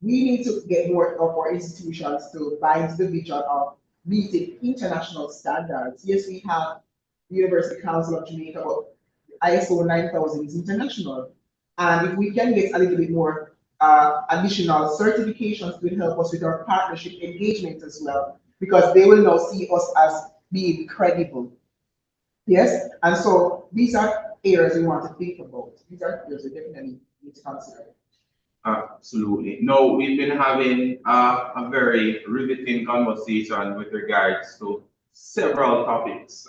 We need to get more of our institutions to buy into the vision of meeting international standards. Yes, we have the University Council of Jamaica, but ISO 9000 is international. And if we can get a little bit more additional certifications to help us with our partnership engagement as well, because they will now see us as being credible. Yes, and so these are areas we want to think about. These are areas we definitely need to consider. Absolutely. No, we've been having a very riveting conversation with regards to several topics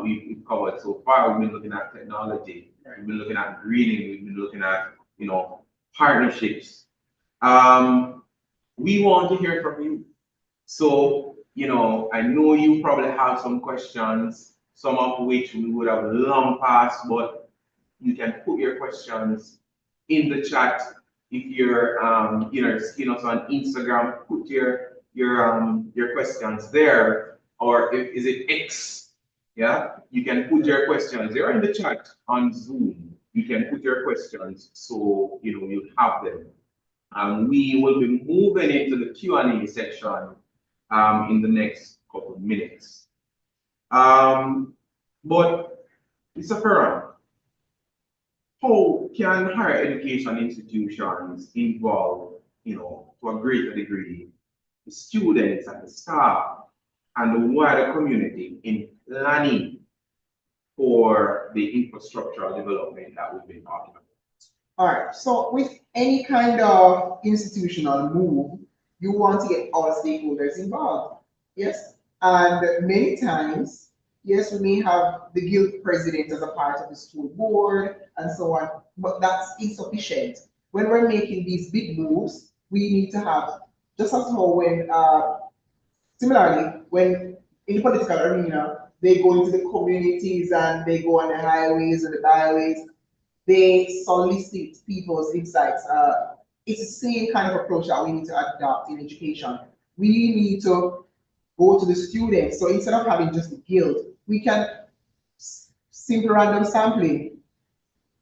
we've covered so far. We've been looking at technology, we've been looking at greening, we've been looking at partnerships. We want to hear from you. So, I know you probably have some questions, some of which we would have long passed, but you can put your questions in the chat. If you're seeing us on Instagram, put your questions there, or is it X? Yeah, you can put your questions. They're in the chat on Zoom. You can put your questions, so you'll have them. We will be moving into the Q&A section in the next couple of minutes. But Mr. Ferran, how can higher education institutions involve, to a greater degree, the students and the staff and the wider community in planning for the infrastructural development that we've been talking about? All right, so with any kind of institutional move, you want to get all stakeholders involved. Yes, and many times, yes, we may have the guild president as a part of the school board and so on, but that's insufficient. When we're making these big moves, we need to have, just as how when, similarly, when in the political arena, they go into the communities and they go on the highways and the byways, they solicit people's insights. It's the same kind of approach that we need to adopt in education. We need to go to the students. So instead of having just the guild, we can simple random sampling,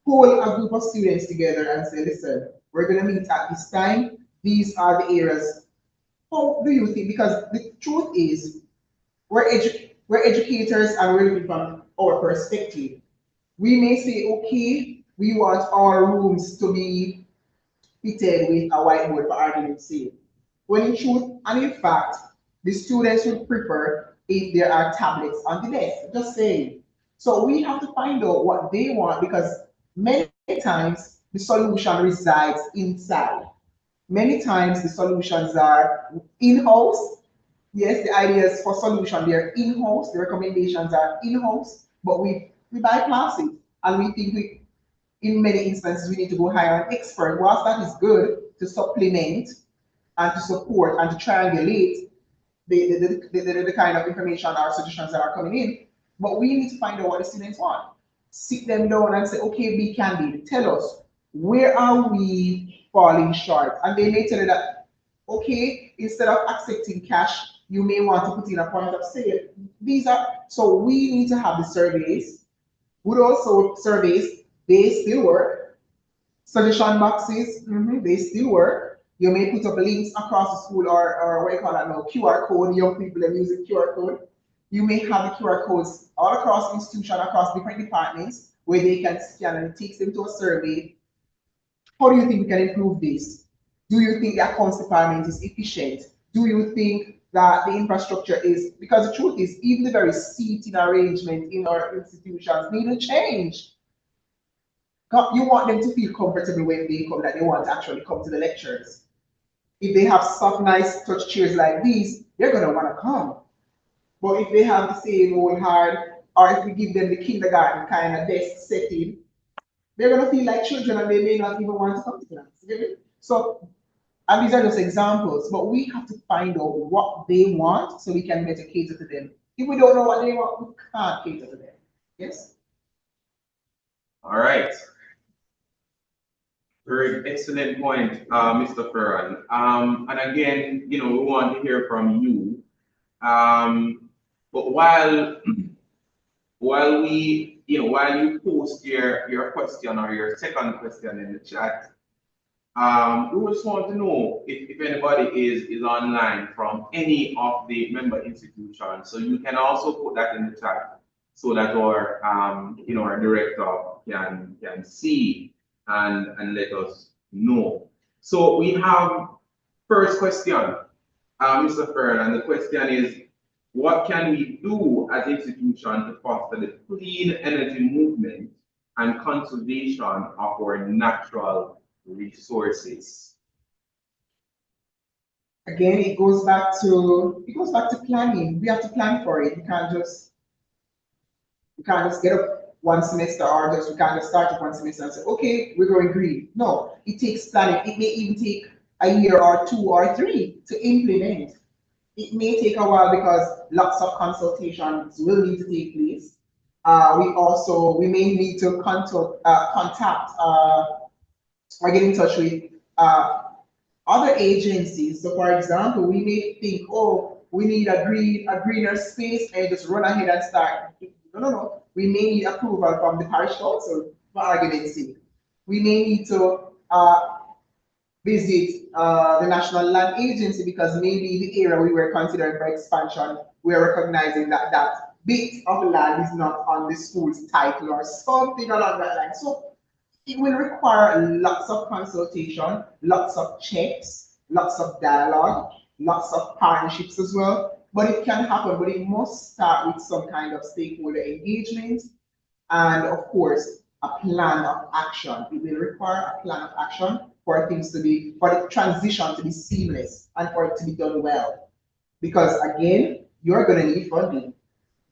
pull a group of students together and say, listen, we're going to meet at this time. These are the areas. How do you think? Because the truth is, we're educators and we're looking from our perspective. We may say, okay, we want our rooms to be fitted with a whiteboard for argument's sake. When in truth and in fact, the students would prefer if there are tablets on the desk, just saying. So we have to find out what they want because many times the solution resides inside. Many times the solutions are in-house. Yes, the ideas for solution, they're in-house, the recommendations are in-house, but we bypass it and we think in many instances we need to go hire an expert. Whilst that is good to supplement and to support and to triangulate the kind of information or suggestions that are coming in, but we need to find out what the students want. Sit them down and say, okay, be candid, tell us, where are we falling short? And they may tell you that, okay, instead of accepting cash, you may want to put in a point of sale. So we need to have the surveys. Would also surveys, they still work. Suggestion boxes, they still work. You may put up links across the school or what you call that now, QR code. Young people are using QR code. You may have the QR codes all across the institution, across different departments, where they can scan and it takes them to a survey. How do you think we can improve this? Do you think the accounts department is efficient? Do you think that the infrastructure is, because the truth is, even the very seating arrangement in our institutions need to change. You want them to feel comfortable when they come, that they want to actually come to the lectures. If they have soft, nice touch chairs like these, they're going to want to come. But if they have the same old hard, or if we give them the kindergarten kind of desk setting, they're going to feel like children and they may not even want to come to class. So, and these are just examples, but we have to find out what they want so we can better cater to them. If we don't know what they want, we can't cater to them. Yes? All right. Very excellent point, Mr. Ferran. And again, we want to hear from you. But while you post your question or your second question in the chat, we just want to know if anybody is online from any of the member institutions. So you can also put that in the chat so that our our director can see and let us know. So we have first question, Mr. Ferran, and the question is, what can we do as institutions to foster the clean energy movement and conservation of our natural resources? Again, it goes back to planning. We have to plan for it. We can't just get up one semester or we can't just start up one semester and say, okay, we're going green. No, it takes planning. It may even take a year or 2 or 3 to implement. It may take a while because lots of consultations will need to take place. We may need to contact or get in touch with other agencies. So for example, we may think, oh, we need a greener space and just run ahead and start. No. We may need approval from the parish council, for argument's sake. We may need to visit the National Land Agency because maybe the area we were considering for expansion, we are recognizing that bit of land is not on the school's title or something along that line. So it will require lots of consultation, lots of checks, lots of dialogue, lots of partnerships as well. But it can happen, but it must start with some kind of stakeholder engagement and, of course, a plan of action. It will require a plan of action for things to be, for the transition to be seamless and for it to be done well. Because again, you're going to need funding.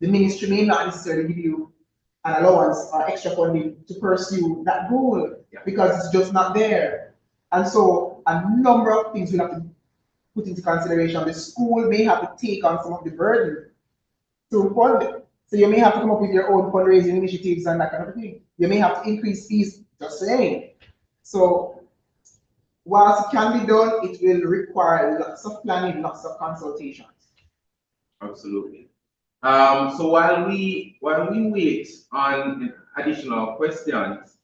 The ministry may not necessarily give you an allowance or extra funding to pursue that goal because it's just not there. And so a number of things we'll have to put into consideration. The school may have to take on some of the burden to fund it. So you may have to come up with your own fundraising initiatives and that kind of thing. You may have to increase fees, just saying. So whilst it can be done, it will require lots of planning, lots of consultations. Absolutely. So while we wait on additional questions,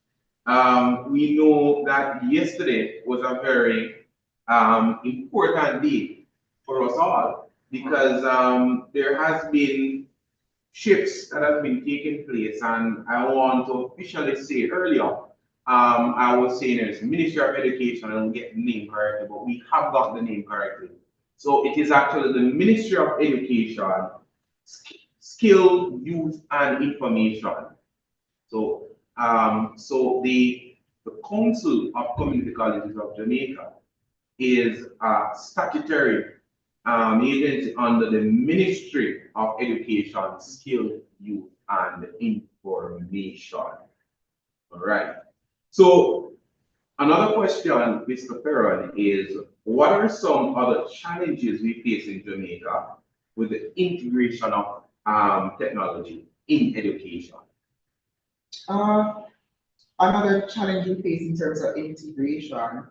we know that yesterday was a very important day for us all because there has been shifts that have been taking place, and I want to officially say earlier, I was saying there's Ministry of Education, and we'll get the name correctly, but we have got the name correctly. So it is actually the Ministry of Education, Skill, Youth, and Information. So, the Council of Community Colleges of Jamaica is a statutory agency under the Ministry of Education, Skill, Youth, and Information. All right. So another question, Mr. Ferron, is what are some other challenges we face in Jamaica with the integration of technology in education? Another challenge we face in terms of integration.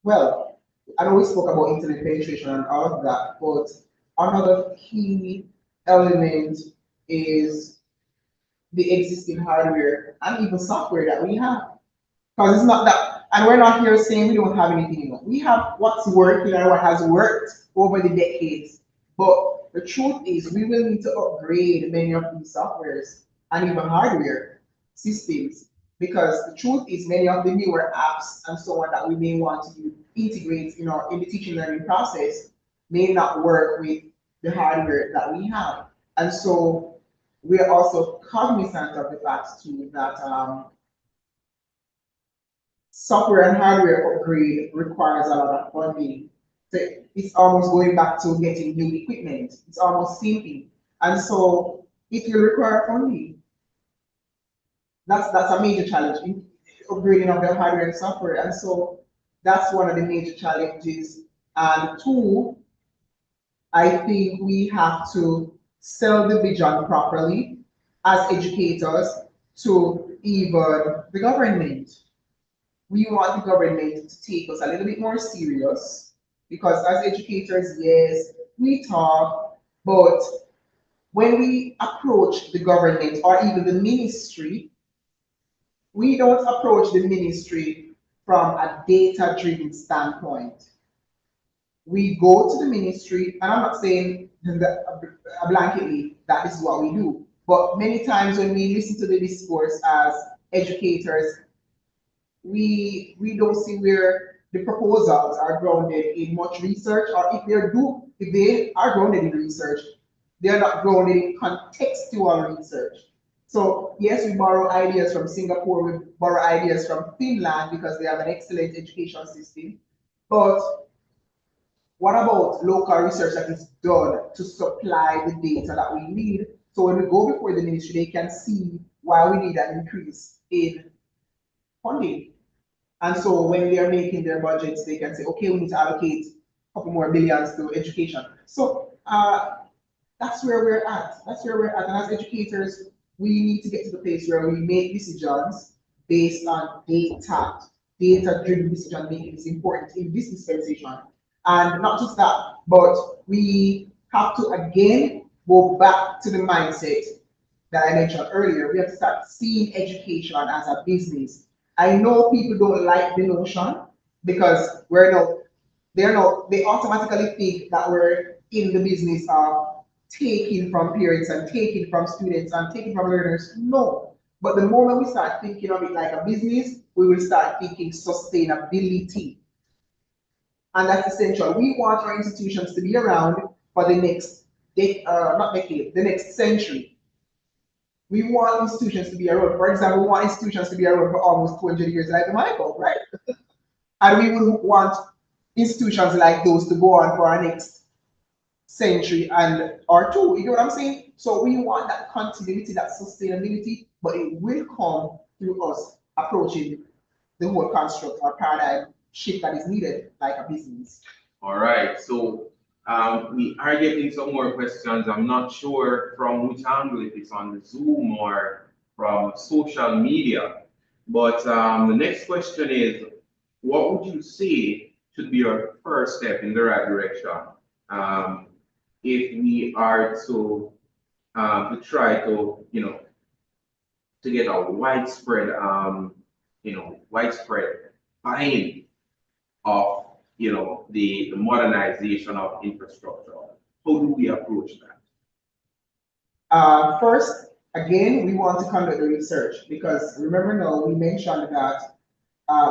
Well, I know we spoke about internet penetration and all of that, but another key element is the existing hardware and even software that we have. Because it's not that, and we're not here saying we don't have anything anymore. We have what's working and what has worked over the decades. But the truth is we will need to upgrade many of these softwares and even hardware systems. Because the truth is many of the newer apps and so on that we may want to integrate in the teaching learning process may not work with the hardware that we have. And so we are also cognizant of the fact too that software and hardware upgrade requires a lot of funding. So it's almost going back to getting new equipment. It's almost same thing. And so it will require funding. That's a major challenge in upgrading of the hardware and software. And so that's one of the major challenges. And two, I think we have to sell the vision properly as educators to even the government. We want the government to take us a little bit more serious because as educators, yes, we talk, but when we approach the government or even the ministry, we don't approach the ministry from a data-driven standpoint. We go to the ministry, and I'm not saying blanketly that this is what we do, but many times when we listen to the discourse as educators, we don't see where the proposals are grounded in much research, or if they are grounded in research, they are not grounded in contextual research. So yes, we borrow ideas from Singapore, we borrow ideas from Finland because they have an excellent education system. But what about local research that is done to supply the data that we need? So when we go before the ministry, they can see why we need an increase in funding. And so when they are making their budgets, they can say, okay, we need to allocate a couple more billions to education. So that's where we're at. That's where we're at. And as educators, we need to get to the place where we make decisions based on data. Data-driven decision making is important in this dispensation. And not just that, but we have to again go back to the mindset that I mentioned earlier. We have to start seeing education as a business. I know people don't like the notion because they automatically think that we're in the business of taking from parents and taking from students and taking from learners. No. But the moment we start thinking of it like a business, we will start thinking sustainability. And that's essential. We want our institutions to be around for the next not decade, the next century. We want institutions to be around. For example, we want institutions to be around for almost 200 years, like the Michael, right? And we would want institutions like those to go on for our next century and or two. You get what I'm saying? So we want that continuity, that sustainability, but it will come through us approaching the whole construct or paradigm shift that is needed, like a business. All right, so we are getting some more questions. I'm not sure from which angle, if it's on Zoom or from social media. But the next question is, what would you say should be our first step in the right direction if we are to try to, to get a widespread, widespread buy-in of the modernization of infrastructure? How do we approach that? First, again, we want to conduct the research because remember now we mentioned that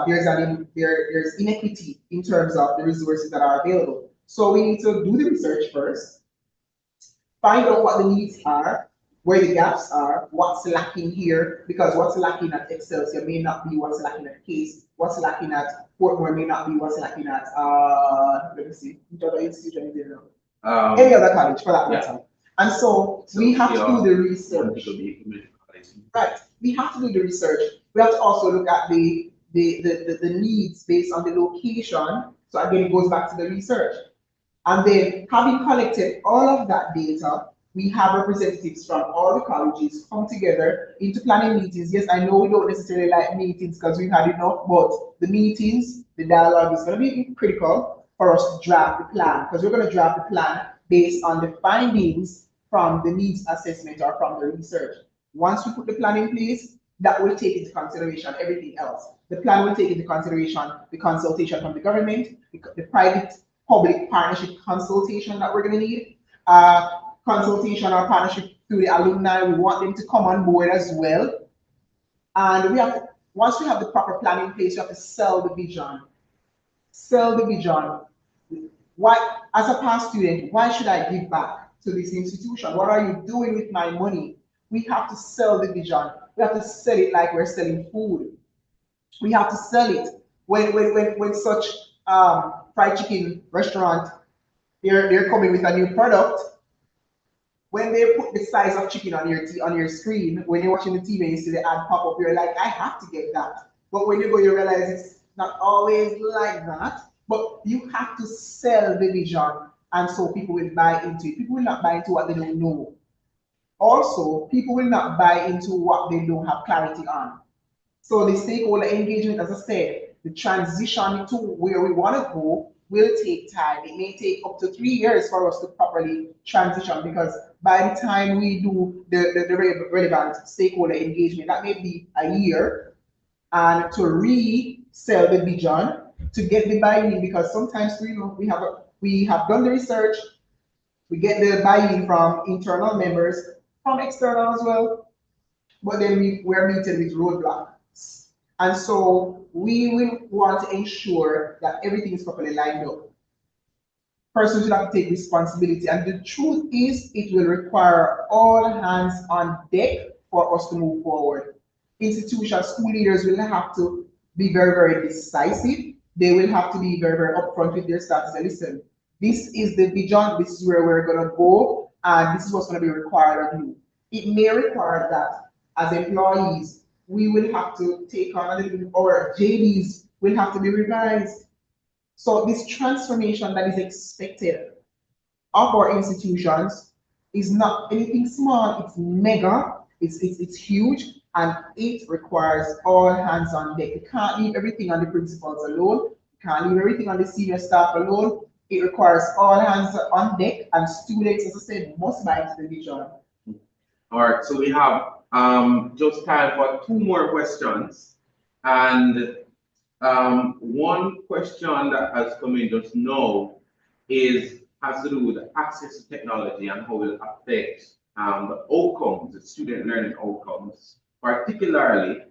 there's inequity in terms of the resources that are available. So we need to do the research first, find out what the needs are, where the gaps are, what's lacking here, because what's lacking at Excelsior may not be what's lacking at Case, what's lacking at Portmore may not be what's lacking at let me see, which other institution is there now? Any other college for that matter. And so we have to do the research. Right. We have to do the research. We have to also look at the needs based on the location. So again, it goes back to the research. And then having collected all of that data, we have representatives from all the colleges come together into planning meetings. Yes, I know we don't necessarily like meetings because we've had enough, but the meetings, the dialogue is going to be critical for us to draft the plan, because we're going to draft the plan based on the findings from the needs assessment or from the research. Once we put the plan in place, that will take into consideration everything else. The plan will take into consideration the consultation from the government, the private-public partnership consultation that we're going to need, consultation or partnership through the alumni. We want them to come on board as well. And we have to, once we have the proper plan in place, we have to sell the vision. Sell the vision. Why, as a past student, why should I give back to this institution? What are you doing with my money? We have to sell the vision. We have to sell it like we're selling food. We have to sell it. When such fried chicken restaurant, they're coming with a new product. When they put the size of chicken on your screen, when you're watching the TV and you see the ad pop up, you're like, I have to get that. But when you go, you realize it's not always like that. But you have to sell the vision, and so people will buy into it. People will not buy into what they don't know. Also, people will not buy into what they don't have clarity on. So the stakeholder engagement, as I said, the transition to where we want to go will take time. It may take up to 3 years for us to properly transition, because by the time we do the relevant stakeholder engagement, that may be a year, and to resell the vision, to get the buy-in, because sometimes we have done the research, we get the buy-in from internal members, from external as well, but then we're meeting with roadblocks. And so we will want to ensure that everything is properly lined up. Persons will have to take responsibility, and the truth is it will require all hands on deck for us to move forward. Institutions, school leaders will have to be very, very decisive. They will have to be very, very upfront with their staff and say, listen, this is the vision, this is where we're going to go, and this is what's going to be required of you. It may require that as employees, we will have to take on a little bit, or JDs will have to be revised. So this transformation that is expected of our institutions is not anything small, it's mega, it's huge, and it requires all hands on deck. You can't leave everything on the principals alone, you can't leave everything on the senior staff alone. It requires all hands on deck, and students, as I said, must buy into the vision. All right, so we have just time for 2 more questions. And one question that has come in just now is, has to do with the access to technology and how it will affect the outcomes, the student learning outcomes, particularly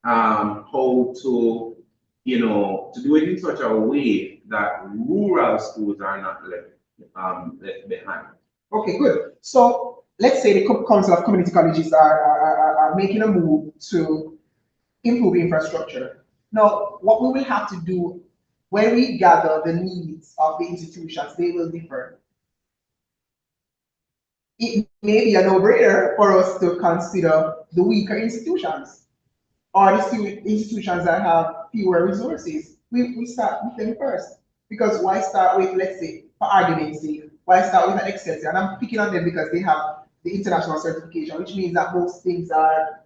how to, to do it in such a way that rural schools are not left behind. Okay, good. So let's say the Council of Community Colleges are making a move to improve infrastructure. Now, what we will have to do when we gather the needs of the institutions, they will differ. It may be a no-brainer for us to consider the weaker institutions or the institutions that have fewer resources. We start with them first. Because why start with, let's say, for argument's sake, why start with an Excelsior? And I'm picking on them because they have the international certification, which means that most things are,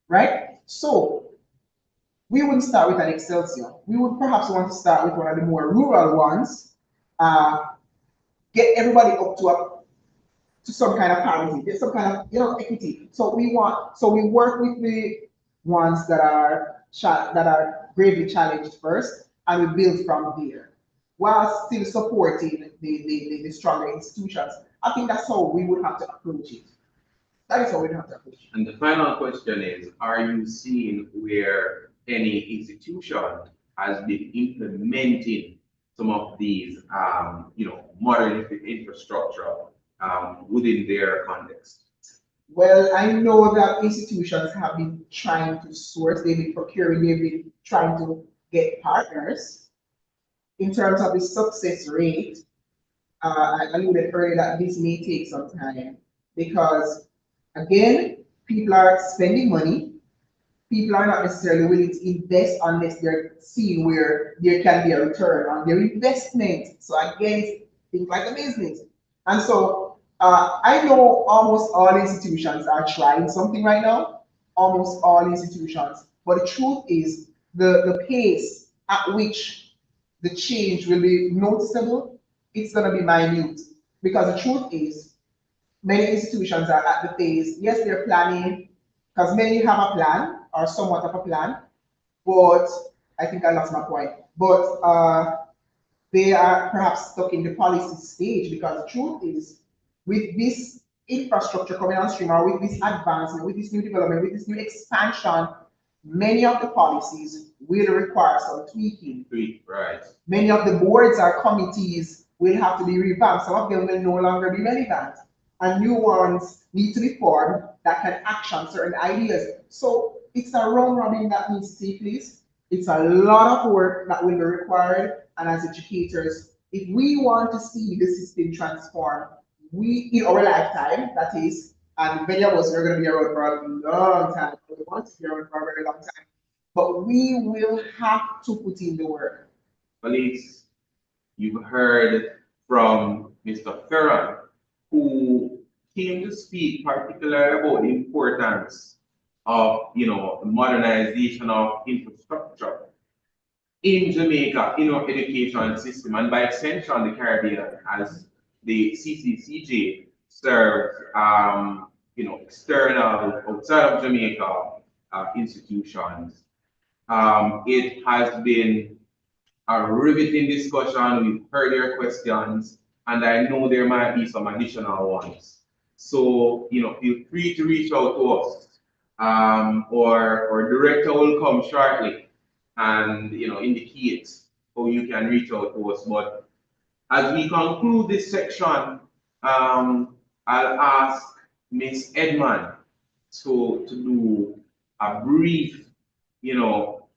right? So we wouldn't start with an Excelsior. We would perhaps want to start with one of the more rural ones, get everybody up to some kind of parity, get some kind of equity. So we work with the ones that are gravely challenged first, and we build from there, while still supporting the stronger institutions. I think that's how we would have to approach it. That is how we would have to approach it. And the final question is, are you seeing where any institution has been implementing some of these, modern infrastructure within their context? Well, I know that institutions have been trying to source, they've been procuring, they've been trying to get partners. In terms of the success rate, I alluded earlier that this may take some time because, again, people are spending money. People are not necessarily willing to invest unless they're seeing where there can be a return on their investment. So again, think like a business. And so I know almost all institutions are trying something right now, almost all institutions. But the truth is the pace at which the change will be noticeable, it's going to be minute. Because the truth is, many institutions are at the phase, yes, they're planning, because many have a plan or somewhat of a plan, but I think I lost my point. But they are perhaps stuck in the policy stage because the truth is, with this infrastructure coming on stream, or with this advancement, with this new development, with this new expansion, many of the policies will require some tweaking. Right. Many of the boards or committees will have to be revamped. Some of them will no longer be relevant. And new ones need to be formed that can action certain ideas. So it's a round robin that needs to take place. It's a lot of work that will be required. And as educators, if we want to see the system transform, we in our lifetime, that is, and many of us are going to be around for a long time. We want to be around for a very long time. But we will have to put in the work. Colleagues, you've heard from Mr. Ferron, who came to speak particularly about the importance of, the modernization of infrastructure in Jamaica, in our education system, and by extension, the Caribbean, as the CCCJ serves, external, outside of Jamaica institutions. It has been a riveting discussion. We've heard your questions, and I know there might be some additional ones. So, feel free to reach out to us, or director will come shortly and, indicate how you can reach out to us. But as we conclude this section, I'll ask Ms. Edman to do a brief,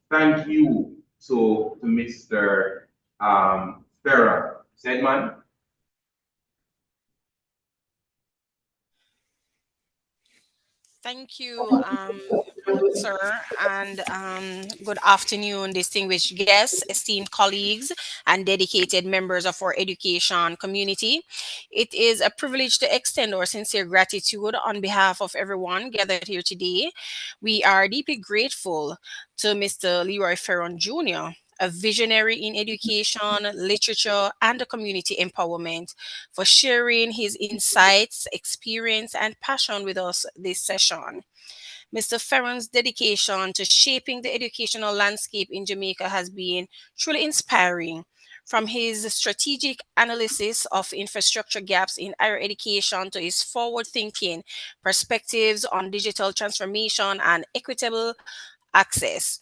thank you to Mr. Ferron. Edman? Thank you, sir, and good afternoon, distinguished guests, esteemed colleagues, and dedicated members of our education community. It is a privilege to extend our sincere gratitude on behalf of everyone gathered here today. We are deeply grateful to Mr. Leroy Ferron Jr., a visionary in education, literature, and community empowerment, for sharing his insights, experience, and passion with us this session. Mr. Ferron's dedication to shaping the educational landscape in Jamaica has been truly inspiring. From his strategic analysis of infrastructure gaps in higher education to his forward-thinking perspectives on digital transformation and equitable access,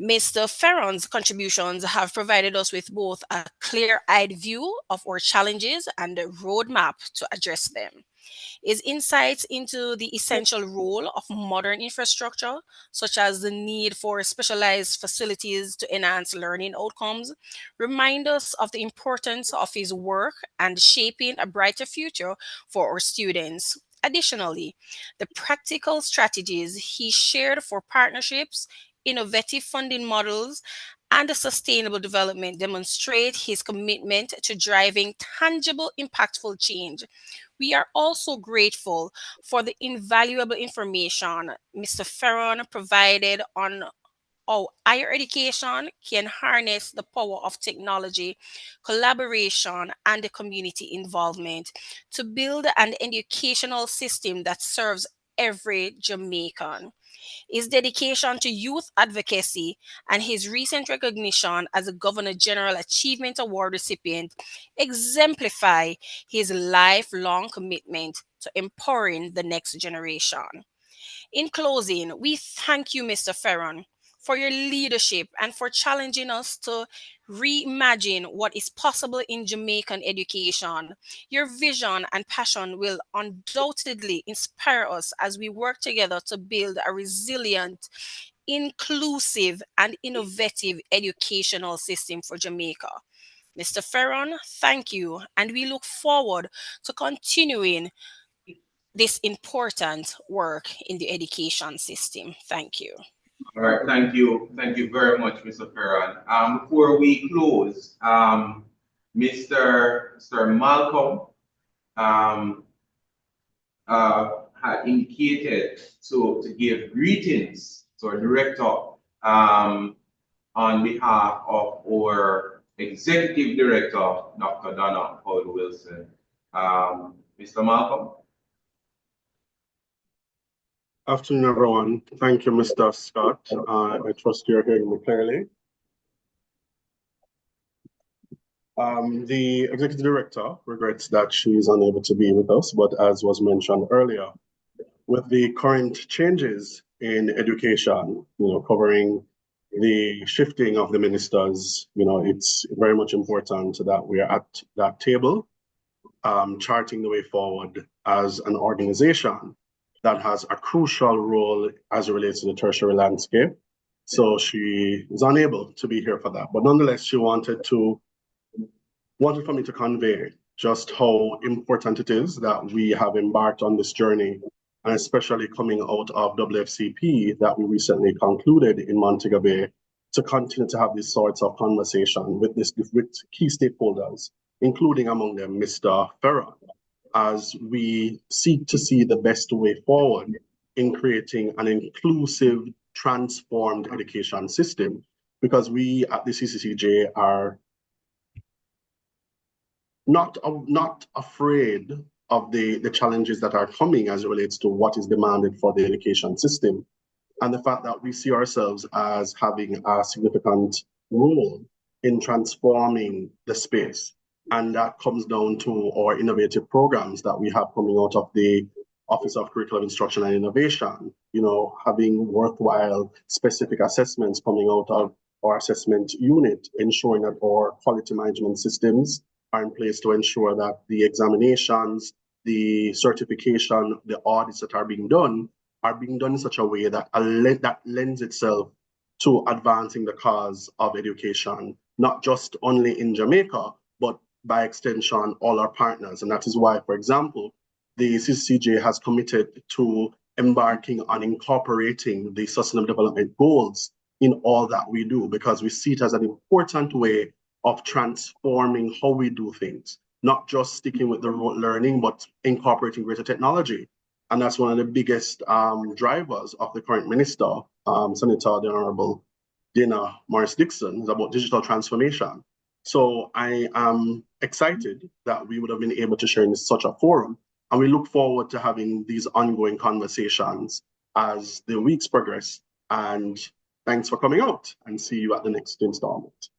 Mr. Ferron's contributions have provided us with both a clear-eyed view of our challenges and a roadmap to address them. His insights into the essential role of modern infrastructure, such as the need for specialized facilities to enhance learning outcomes, remind us of the importance of his work and shaping a brighter future for our students. Additionally, the practical strategies he shared for partnerships, innovative funding models, and sustainable development demonstrate his commitment to driving tangible, impactful change. We are also grateful for the invaluable information Mr. Ferron provided on how higher education can harness the power of technology, collaboration, and the community involvement to build an educational system that serves every Jamaican. His dedication to youth advocacy and his recent recognition as a Governor General Achievement Award recipient exemplify his lifelong commitment to empowering the next generation. In closing, we thank you, Mr. Ferron, for your leadership and for challenging us to reimagine what is possible in Jamaican education. Your vision and passion will undoubtedly inspire us as we work together to build a resilient, inclusive, and innovative educational system for Jamaica. Mr. Ferron, thank you, and we look forward to continuing this important work in the education system. Thank you. All right, thank you very much, Mr. Ferran. Before we close, Mr. Malcolm um, had indicated to give greetings to our director on behalf of our executive director, Dr. Donna Paul Wilson. Mr. Malcolm. Afternoon, everyone. Thank you, Mr. Scott. I trust you're hearing me clearly. The executive director regrets that she is unable to be with us, but as was mentioned earlier, with the current changes in education, covering the shifting of the ministers, it's very much important that we are at that table, charting the way forward as an organization that has a crucial role as it relates to the tertiary landscape. So she is unable to be here for that. But nonetheless, she wanted for me to convey just how important it is that we have embarked on this journey, and especially coming out of WFCP that we recently concluded in Montego Bay, to continue to have these sorts of conversation with key stakeholders, including among them Mr. Ferron, as we seek to see the best way forward in creating an inclusive, transformed education system, because we at the CCCJ are not afraid of the challenges that are coming as it relates to what is demanded for the education system, and the fact that we see ourselves as having a significant role in transforming the space. And that comes down to our innovative programs that we have coming out of the Office of Curriculum Instruction and Innovation, having worthwhile specific assessments coming out of our assessment unit, ensuring that our quality management systems are in place to ensure that the examinations, the certification, the audits that are being done in such a way that lends itself to advancing the cause of education, not just only in Jamaica, but by extension, all our partners. And that is why, for example, the CCCJ has committed to embarking on incorporating the Sustainable Development Goals in all that we do, because we see it as an important way of transforming how we do things, not just sticking with the rote learning, but incorporating greater technology. And that's one of the biggest drivers of the current minister, Senator the Honorable Dana Morris-Dixon, is about digital transformation. So I am excited that we would have been able to share in such a forum, and we look forward to having these ongoing conversations as the weeks progress. And thanks for coming out, and see you at the next installment.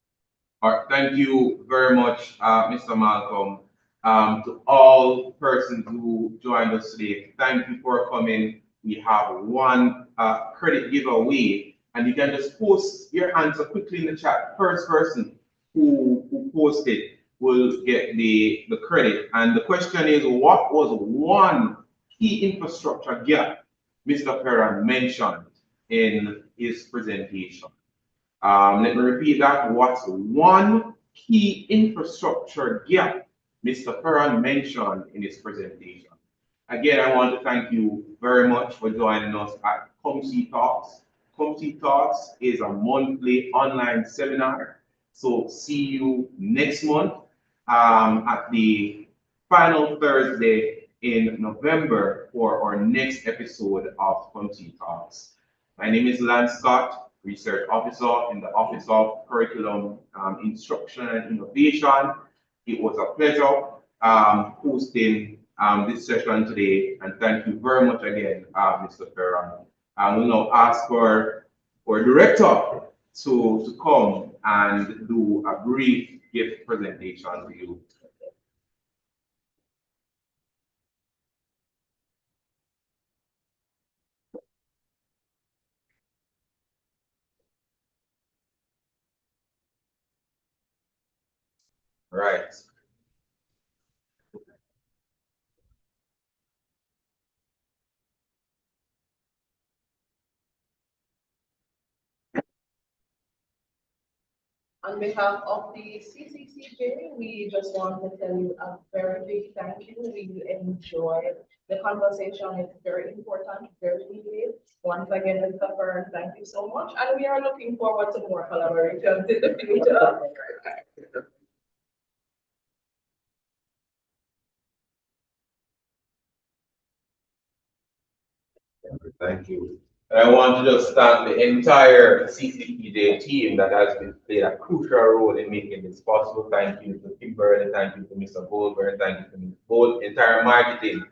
All right, thank you very much, Mr. Malcolm. To all persons who joined us today, thank you for coming. We have one credit giveaway, and you can just post your answer quickly in the chat. First person who posted will get the credit. And the question is, what was one key infrastructure gap Mr. Perrin mentioned in his presentation? Let me repeat that. What's one key infrastructure gap Mr. Perrin mentioned in his presentation? Again, I want to thank you very much for joining us at COMC Talks. COMC Talks is a monthly online seminar. So see you next month at the final Thursday in November for our next episode of COMC Talks. My name is Lance Scott, Research Officer in the Office of Curriculum Instruction and Innovation. It was a pleasure hosting this session today, and thank you very much again, Mr. Perrin. We'll now ask for our director to come and do a brief gift presentation to you. Right. On behalf of the CCCJ, we just want to tell you a very big thank you. We enjoyed the conversation. It's very important, very needed. Once again, Mr. Perrin, thank you so much. And we are looking forward to more collaborations in the future. Thank you. And I want to just thank the entire CCPJ team that has played a crucial role in making this possible. Thank you to Kimberly, thank you to Mr. Goldberg, thank you to both entire marketing.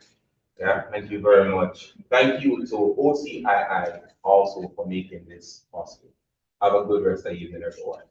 Yeah, thank you very much. Thank you to OCII also for making this possible. Have a good rest of the evening, everyone.